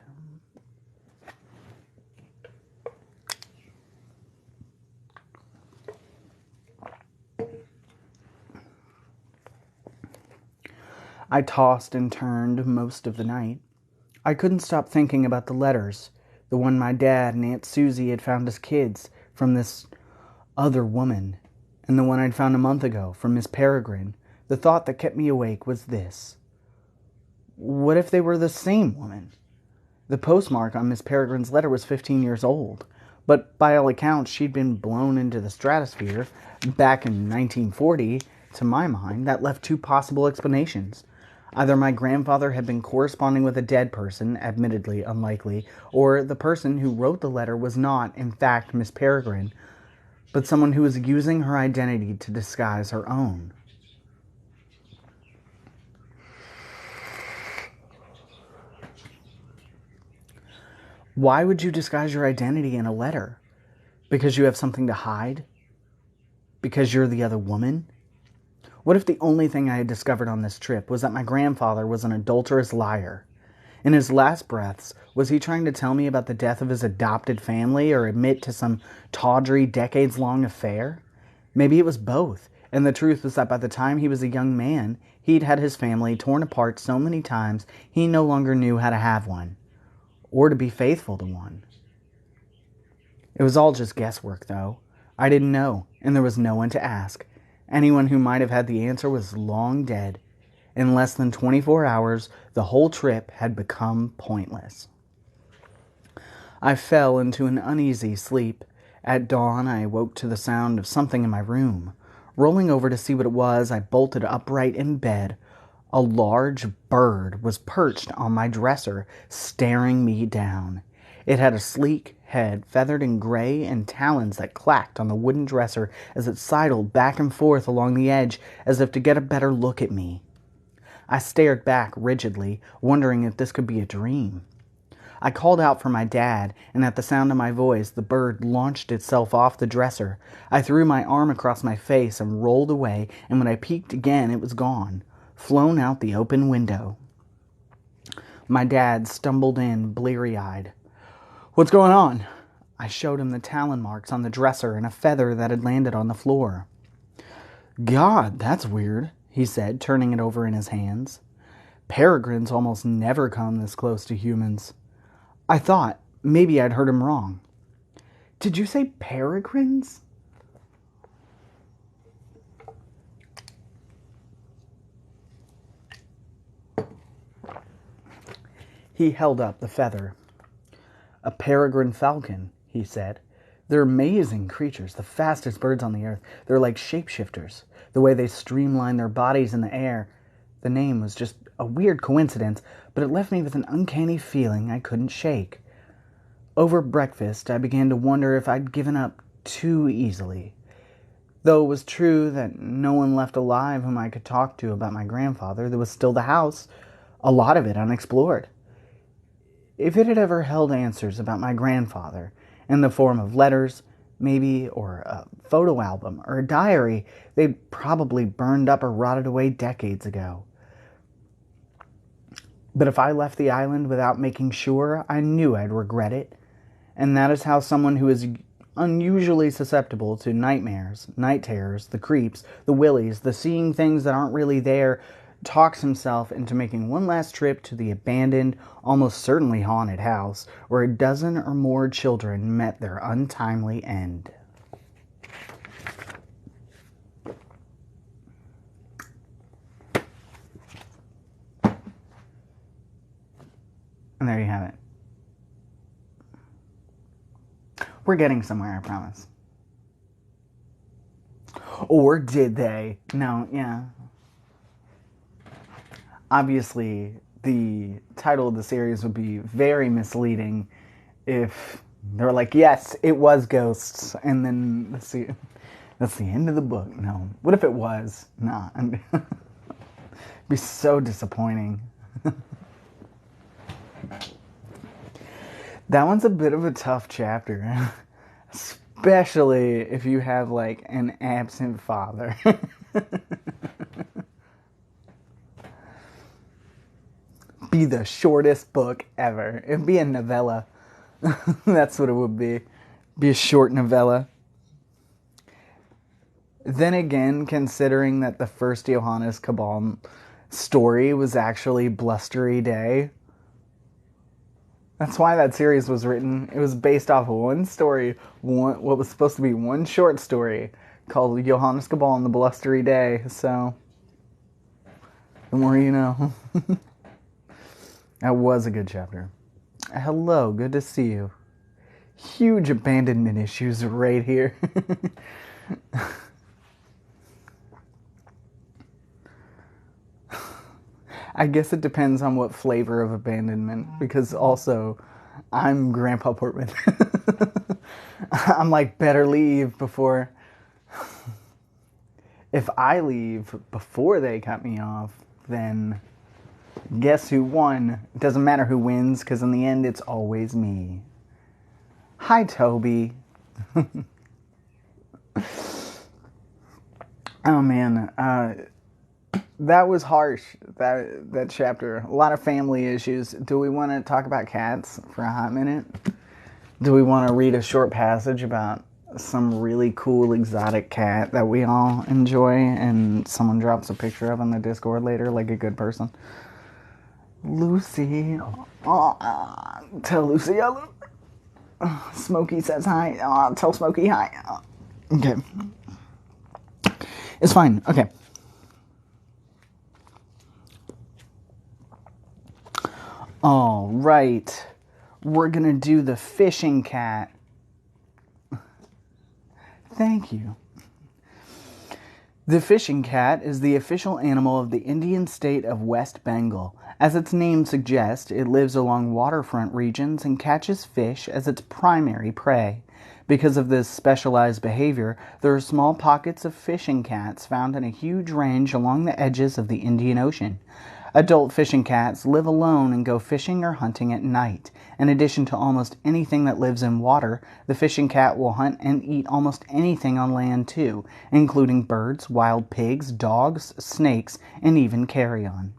A: I tossed and turned most of the night. I couldn't stop thinking about the letters, the one my dad and Aunt Susie had found as kids from this other woman, and the one I'd found a month ago from Miss Peregrine. The thought that kept me awake was this. What if they were the same woman? The postmark on Miss Peregrine's letter was 15 years old, but by all accounts she'd been blown into the stratosphere back in 1940. To my mind, that left two possible explanations. Either my grandfather had been corresponding with a dead person, admittedly unlikely, or the person who wrote the letter was not, in fact, Miss Peregrine, but someone who was using her identity to disguise her own. Why would you disguise your identity in a letter? Because you have something to hide? Because you're the other woman? What if the only thing I had discovered on this trip was that my grandfather was an adulterous liar? In his last breaths, was he trying to tell me about the death of his adopted family or admit to some tawdry, decades-long affair? Maybe it was both, and the truth was that by the time he was a young man, he'd had his family torn apart so many times he no longer knew how to have one, or to be faithful to one. It was all just guesswork, though. I didn't know, and there was no one to ask. Anyone who might have had the answer was long dead. In less than 24 hours, the whole trip had become pointless. I fell into an uneasy sleep. At dawn, I awoke to the sound of something in my room. Rolling over to see what it was, I bolted upright in bed. A large bird was perched on my dresser, staring me down. It had a sleek head, feathered in gray, and talons that clacked on the wooden dresser as it sidled back and forth along the edge as if to get a better look at me. I stared back rigidly, wondering if this could be a dream. I called out for my dad, and at the sound of my voice, the bird launched itself off the dresser. I threw my arm across my face and rolled away, and when I peeked again, it was gone, flown out the open window. My dad stumbled in, bleary-eyed. "What's going on?" I showed him the talon marks on the dresser and a feather that had landed on the floor. "God, that's weird," he said, turning it over in his hands. "Peregrines almost never come this close to humans." I thought maybe I'd heard him wrong. Did you say peregrines? He held up the feather. A peregrine falcon, he said. They're amazing creatures, the fastest birds on the earth. They're like shapeshifters. The way they streamline their bodies in the air. The name was just a weird coincidence, but it left me with an uncanny feeling I couldn't shake. Over breakfast, I began to wonder if I'd given up too easily. Though it was true that no one left alive whom I could talk to about my grandfather, there was still the house, a lot of it unexplored. If it had ever held answers about my grandfather, in the form of letters, maybe, or a photo album, or a diary, they'd probably burned up or rotted away decades ago. But if I left the island without making sure, I knew I'd regret it. And that is how someone who is unusually susceptible to nightmares, night terrors, the creeps, the willies, the seeing things that aren't really there, talks himself into making one last trip to the abandoned, almost certainly haunted house, where a dozen or more children met their untimely end. And there you have it. We're getting somewhere, I promise. Or did they? No, yeah. Obviously, the title of the series would be very misleading if they were like, yes, it was ghosts, and then that's the end of the book. No. What if it was? Nah. It'd be so disappointing. That one's a bit of a tough chapter. Especially if you have, like, an absent father. Be the shortest book ever. It'd be a novella. That's what it would be. Be a short novella. Then again, considering that the first Johannes Cabal story was actually Blustery Day. That's why that series was written. It was based off of one story, what was supposed to be one short story called Johannes Cabal and the Blustery Day. So, the more you know. That was a good chapter. Hello, good to see you. Huge abandonment issues right here. I guess it depends on what flavor of abandonment, because also, I'm Grandpa Portman. I'm like, better leave before... If I leave before they cut me off, then guess who won? It doesn't matter who wins, because in the end, it's always me. Hi, Toby. Oh, man. That was harsh, that chapter. A lot of family issues. Do we want to talk about cats for a hot minute? Do we want to read a short passage about some really cool exotic cat that we all enjoy and someone drops a picture of on the Discord later like a good person? Lucy. Tell Lucy I love her. Smokey says hi. Tell Smokey hi. Okay. It's fine. Okay. All right, we're gonna do the fishing cat. Thank you. The fishing cat is the official animal of the Indian state of West Bengal. As its name suggests, it lives along waterfront regions and catches fish as its primary prey. Because of this specialized behavior, there are small pockets of fishing cats found in a huge range along the edges of the Indian Ocean. Adult fishing cats live alone and go fishing or hunting at night. In addition to almost anything that lives in water, the fishing cat will hunt and eat almost anything on land too, including birds, wild pigs, dogs, snakes, and even carrion.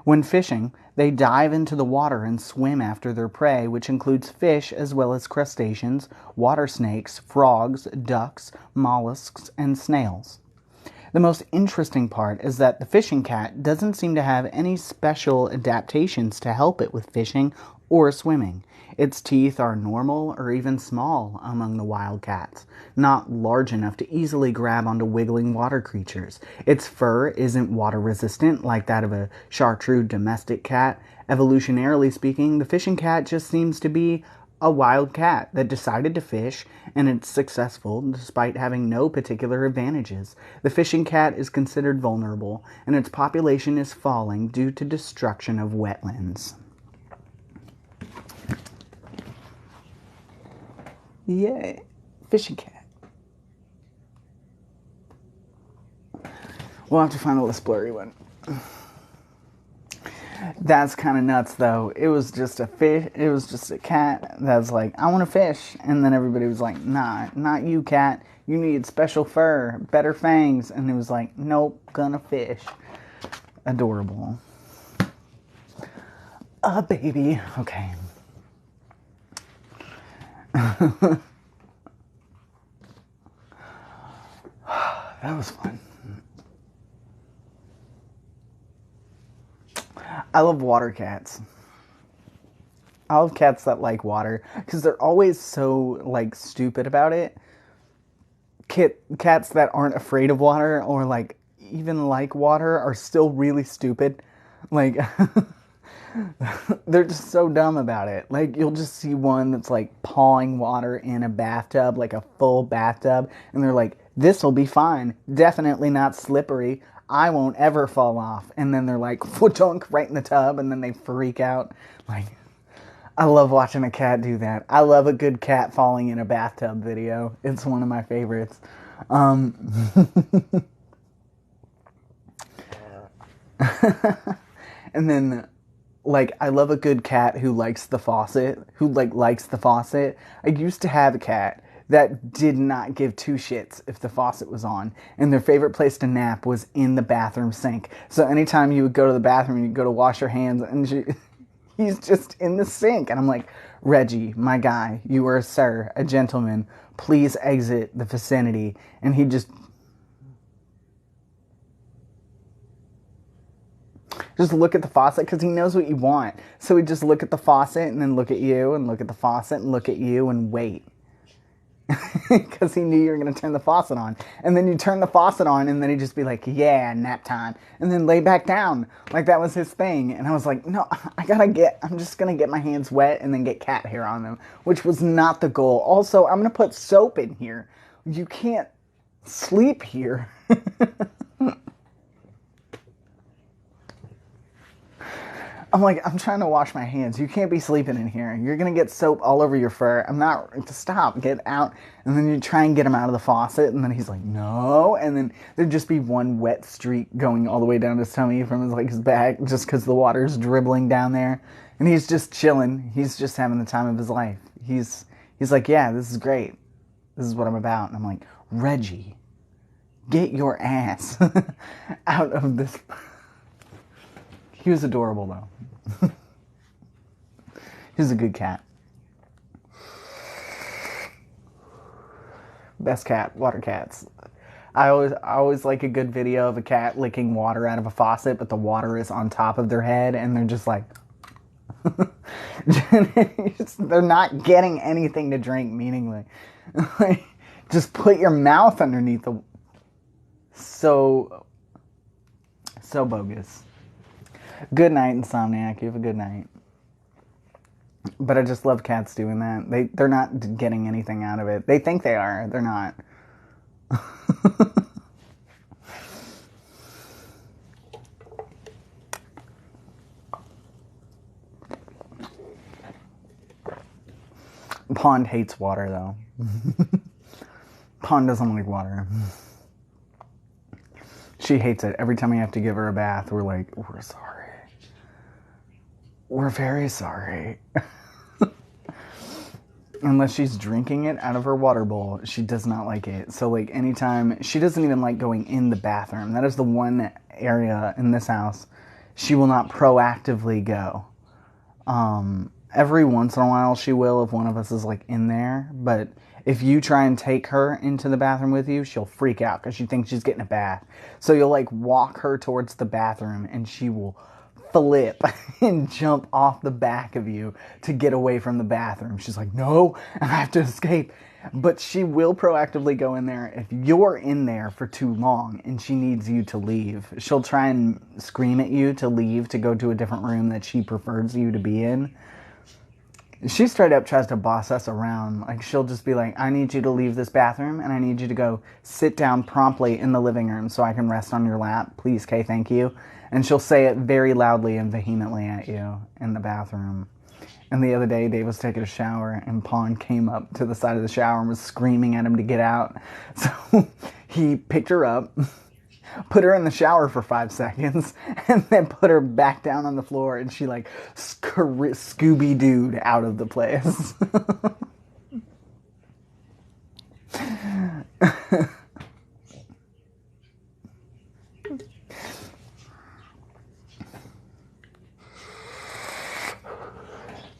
A: When fishing, they dive into the water and swim after their prey, which includes fish as well as crustaceans, water snakes, frogs, ducks, mollusks, and snails. The most interesting part is that the fishing cat doesn't seem to have any special adaptations to help it with fishing or swimming. Its teeth are normal or even small among the wild cats, not large enough to easily grab onto wiggling water creatures. Its fur isn't water resistant like that of a chartreux domestic cat. Evolutionarily speaking, the fishing cat just seems to be a wild cat that decided to fish, and it's successful despite having no particular advantages. The fishing cat is considered vulnerable, and its population is falling due to destruction of wetlands. Yay, fishing cat. We'll have to find a less blurry one. That's kind of nuts, though. It was just a fish. It was just a cat that's like, I want to fish. And then everybody was like, nah, not you, cat. You need special fur, better fangs. And it was like, nope, gonna fish. Adorable. A baby. Okay. That was fun. I love water cats. I love cats that like water because they're always so like stupid about it. Cats that aren't afraid of water or like even like water are still really stupid. Like they're just so dumb about it. Like you'll just see one that's like pawing water in a bathtub, like a full bathtub, and they're like, "This will be fine. Definitely not slippery. I won't ever fall off." And then they're like, "Foot-dunk," right in the tub, and then they freak out. Like, I love watching a cat do that. I love a good cat falling in a bathtub video. It's one of my favorites. And then, like, I love a good cat who likes the faucet, likes the faucet. I used to have a cat that did not give two shits if the faucet was on, and their favorite place to nap was in the bathroom sink. So anytime you would go to the bathroom, you'd go to wash your hands, and he's just in the sink. And I'm like, Reggie, my guy, you are a sir, a gentleman. Please exit the vicinity. And he just look at the faucet because he knows what you want. So he'd just look at the faucet and then look at you and look at the faucet and look at you and wait. Because he knew you were going to turn the faucet on. And then you turn the faucet on, and then he'd just be like, yeah, nap time. And then lay back down. Like that was his thing. And I was like, no, I'm just going to get my hands wet and then get cat hair on them. Which was not the goal. Also, I'm going to put soap in here. You can't sleep here. I'm like, I'm trying to wash my hands. You can't be sleeping in here. You're going to get soap all over your fur. Stop, get out. And then you try and get him out of the faucet. And then he's like, no. And then there'd just be one wet streak going all the way down his tummy from his back just because the water's dribbling down there. And he's just chilling. He's just having the time of his life. He's like, yeah, this is great. This is what I'm about. And I'm like, Reggie, get your ass out of this. He was adorable, though. He was a good cat. Best cat, water cats. I always like a good video of a cat licking water out of a faucet, but the water is on top of their head, and they're just like... they're not getting anything to drink meaningfully. Just put your mouth underneath the... So bogus. Good night, Insomniac. You have a good night. But I just love cats doing that. They're not getting anything out of it. They think they are. They're not. Pond hates water, though. Pond doesn't like water. She hates it. Every time we have to give her a bath, we're like, we're sorry. We're very sorry. Unless she's drinking it out of her water bowl, she does not like it. So, like, anytime... She doesn't even like going in the bathroom. That is the one area in this house she will not proactively go. Every once in a while she will if one of us is, like, in there. But if you try and take her into the bathroom with you, she'll freak out because she thinks she's getting a bath. So you'll, like, walk her towards the bathroom and she will flip and jump off the back of you to get away from the bathroom. She's like, no, I have to escape. But she will proactively go in there if you're in there for too long and she needs you to leave. She'll try and scream at you to leave, to go to a different room that she prefers you to be in. She straight up tries to boss us around. Like, she'll just be like, I need you to leave this bathroom and I need you to go sit down promptly in the living room so I can rest on your lap. Please, Kay, thank you. And she'll say it very loudly and vehemently at you in the bathroom. And the other day, Dave was taking a shower, and Pond came up to the side of the shower and was screaming at him to get out. So he picked her up, put her in the shower for 5 seconds, and then put her back down on the floor, and she, like, Scooby-Doo'd out of the place.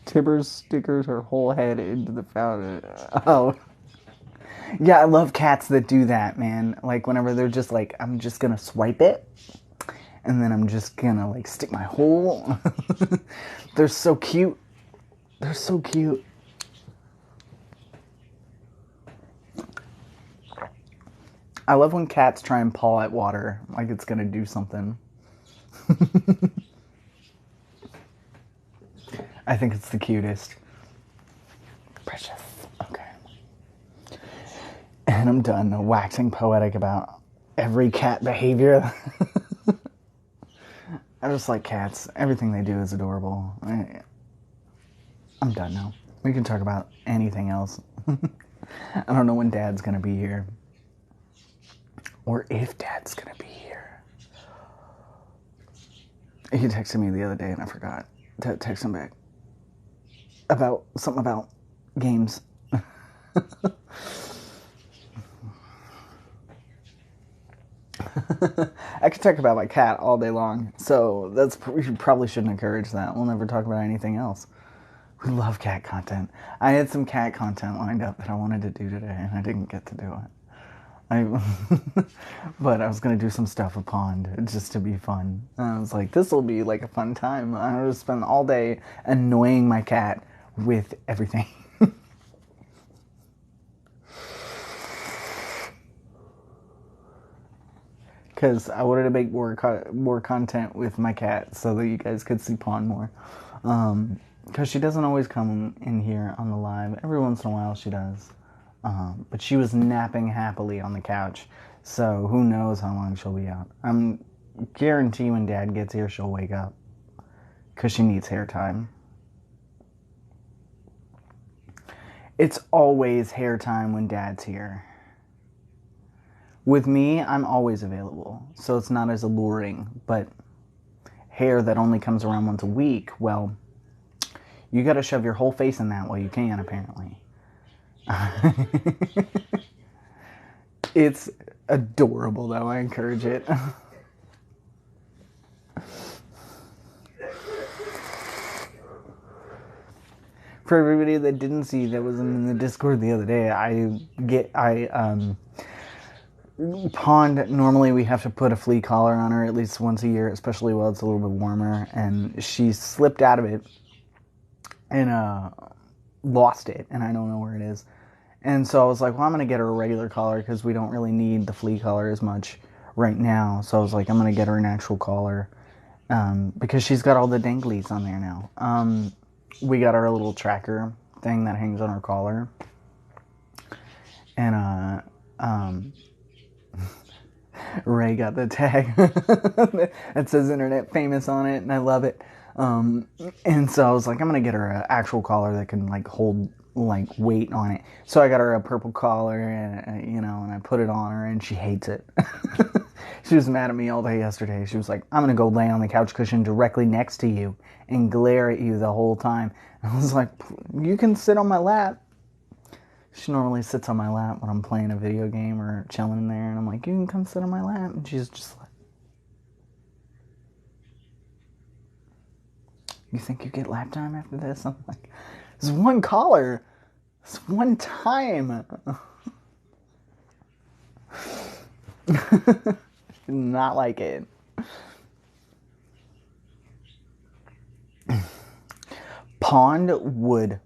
A: Tibbers stickers her whole head into the fountain. Oh. Yeah, I love cats that do that, man. Like, whenever they're just like, I'm just gonna swipe it, and then I'm just gonna, like, stick my whole... They're so cute. They're so cute. I love when cats try and paw at water, like it's gonna do something. I think it's the cutest. Precious. Okay. And I'm done waxing poetic about every cat behavior. I just like cats. Everything they do is adorable. I'm done now. We can talk about anything else. I don't know when Dad's gonna be here. Or if Dad's gonna be here. He texted me the other day and I forgot to text him back. About something about games. I could talk about my cat all day long, so we probably shouldn't encourage that. We'll never talk about anything else. We love cat content. I had some cat content lined up that I wanted to do today, and I didn't get to do it. But I was going to do some stuff with Pond just to be fun. And I was like, this will be like a fun time. I would spend all day annoying my cat with everything. Because I wanted to make more content with my cat so that you guys could see Pond more. Because she doesn't always come in here on the live. Every once in a while she does. But she was napping happily on the couch. So who knows how long she'll be out. I'm guarantee when Dad gets here she'll wake up. Because she needs hair time. It's always hair time when Dad's here. With me, I'm always available, so it's not as alluring. But hair that only comes around once a week, well, you gotta shove your whole face in that while you can, apparently. It's adorable, though. I encourage it. For everybody that didn't see that was in the Discord the other day, Pond, normally we have to put a flea collar on her at least once a year, especially while it's a little bit warmer, and she slipped out of it and lost it, and I don't know where it is. And so I was like, well, I'm going to get her a regular collar because we don't really need the flea collar as much right now. So I was like, I'm going to get her an actual collar because she's got all the danglies on there now. We got her a little tracker thing that hangs on her collar. And Ray got the tag that says Internet Famous on it, and I love it. And so I was like, I'm going to get her an actual collar that can, like, hold, like, weight on it. So I got her a purple collar, and, and I put it on her, and she hates it. She was mad at me all day yesterday. She was like, I'm going to go lay on the couch cushion directly next to you and glare at you the whole time. And I was like, you can sit on my lap. She normally sits on my lap when I'm playing a video game or chilling in there, and I'm like, you can come sit on my lap. And she's just like, you think you get lap time after this? I'm like, it's one collar. It's one time. Not like it. Pond would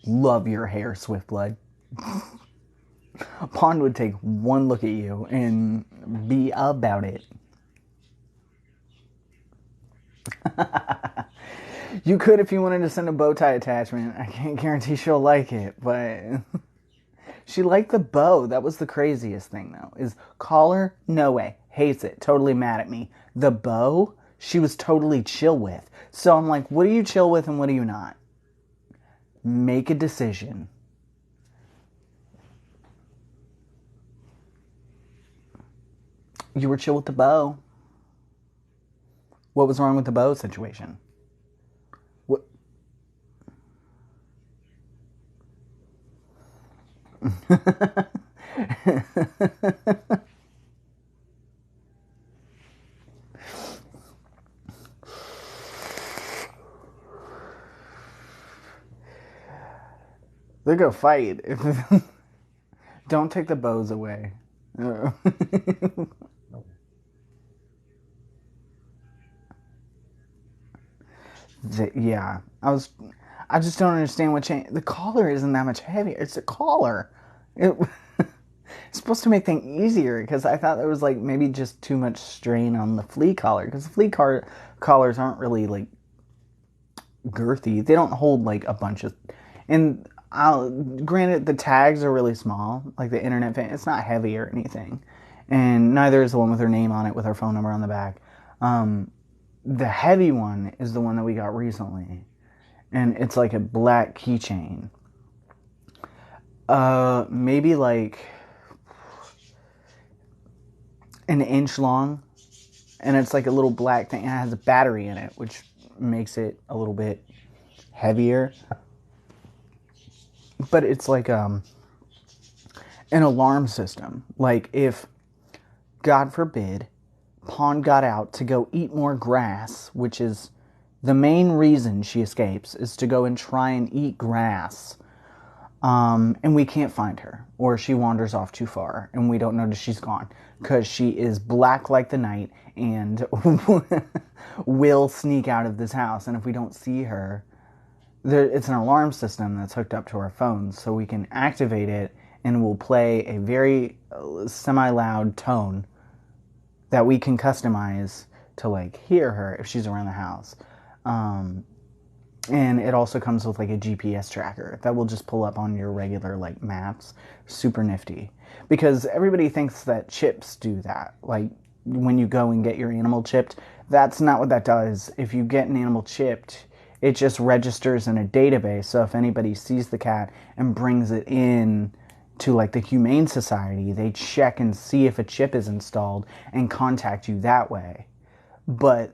A: love your hair, Swiftblood. Pond would take one look at you and be about it. You could if you wanted to send a bow tie attachment. I can't guarantee she'll like it, but she liked the bow. That was the craziest thing, though. Is collar? No way. Hates it. Totally mad at me. The bow? She was totally chill with. So I'm like, what are you chill with and what are you not? Make a decision. You were chill with the bow. What was wrong with the bow situation? What? They're gonna fight. Don't take the bows away. Yeah, I just don't understand what change. The collar isn't that much heavier. It's a collar. It's supposed to make things easier because I thought there was like maybe just too much strain on the flea collar because the flea collars aren't really like girthy. They don't hold like a bunch of, and granted the tags are really small, like the internet fan. It's not heavy or anything, and neither is the one with her name on it with her phone number on the back. The heavy one is the one that we got recently, and it's like a black keychain. Maybe like an inch long, and it's like a little black thing. And it has a battery in it, which makes it a little bit heavier. But it's like an alarm system. Like if, God forbid, Pond got out to go eat more grass, which is the main reason she escapes, is to go and try and eat grass. And we can't find her, or she wanders off too far, and we don't notice she's gone, because she is black like the night, and will sneak out of this house, and if we don't see her, it's an alarm system that's hooked up to our phones, so we can activate it, and we'll play a very semi-loud tone that we can customize to like hear her if she's around the house. And it also comes with like a GPS tracker that will just pull up on your regular like maps. Super nifty. Because everybody thinks that chips do that. Like when you go and get your animal chipped, that's not what that does. If you get an animal chipped, it just registers in a database. So if anybody sees the cat and brings it in to like the Humane Society, they check and see if a chip is installed and contact you that way. But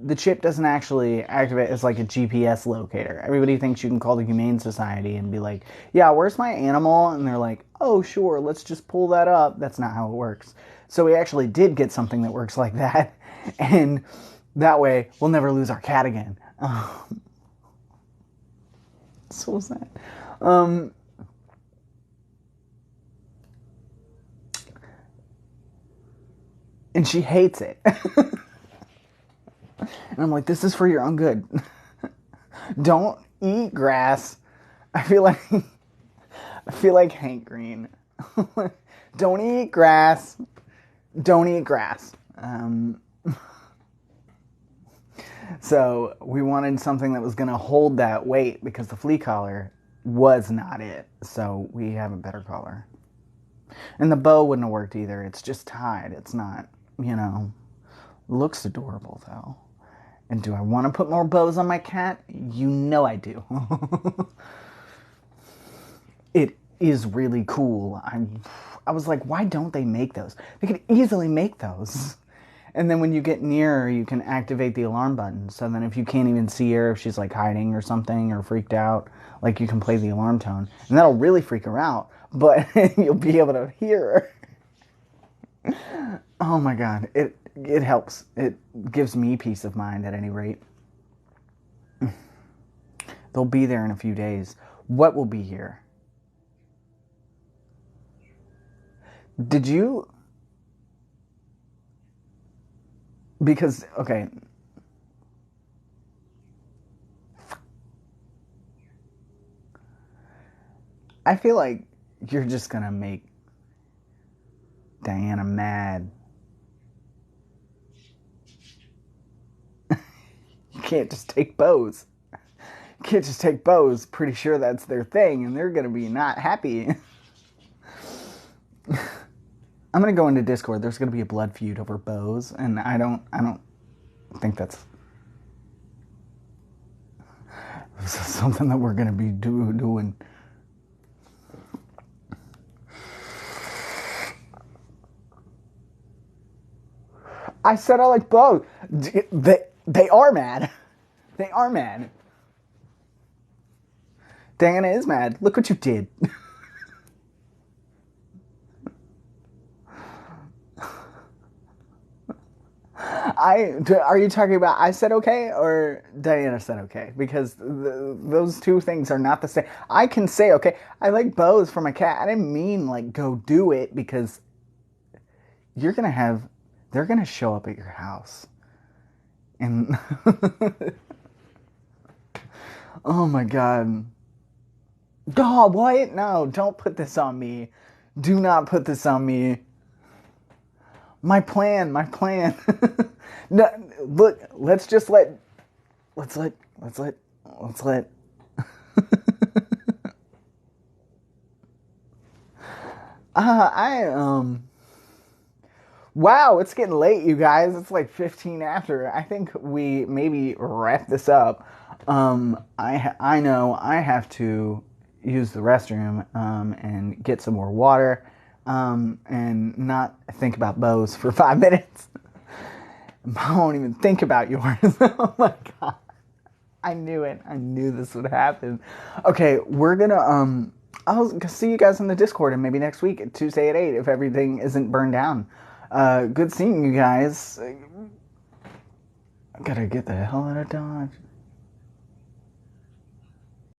A: the chip doesn't actually activate as like a GPS locator. Everybody thinks you can call the Humane Society and be like, yeah, where's my animal? And they're like, oh, sure, let's just pull that up. That's not how it works. So we actually did get something that works like that. And that way, we'll never lose our cat again. So sad. And she hates it. And I'm like, this is for your own good. Don't eat grass. I feel like Hank Green. Don't eat grass. Don't eat grass. So we wanted something that was going to hold that weight because the flea collar was not it. So we have a better collar. And the bow wouldn't have worked either. It's just tied. It's not, looks adorable though. And do I want to put more bows on my cat? You know I do. It is really cool. I was like, why don't they make those? They could easily make those. And then when you get near her, you can activate the alarm button. So then if you can't even see her, if she's like hiding or something or freaked out, like you can play the alarm tone. And that'll really freak her out. But you'll be able to hear her. Oh my God. It helps. It gives me peace of mind at any rate. They'll be there in a few days. What will be here? Did you... Because, okay. I feel like you're just gonna make Diana mad. You can't just take bows. You can't just take bows. Pretty sure that's their thing, and they're gonna be not happy. I'm gonna go into Discord. There's gonna be a blood feud over bows, and I don't think that's something that we're gonna be doing. I said I like bows. They are mad. They are mad. Diana is mad. Look what you did. Are you talking about I said okay or Diana said okay? Because those two things are not the same. I can say okay, I like bows for my cat. I didn't mean like go do it because they're gonna show up at your house. And oh my god. Oh, what? No, don't put this on me. Do not put this on me. My plan. No, look, let's let wow, it's getting late, you guys. It's like 15 after. I think we maybe wrap this up. I know I have to use the restroom and get some more water and not think about bows for 5 minutes. I won't even think about yours. Oh my god. I knew it. I knew this would happen. Okay, we're gonna I'll see you guys in the Discord and maybe next week, Tuesday at 8, if everything isn't burned down. Good seeing you guys. I gotta get the hell out of Dodge.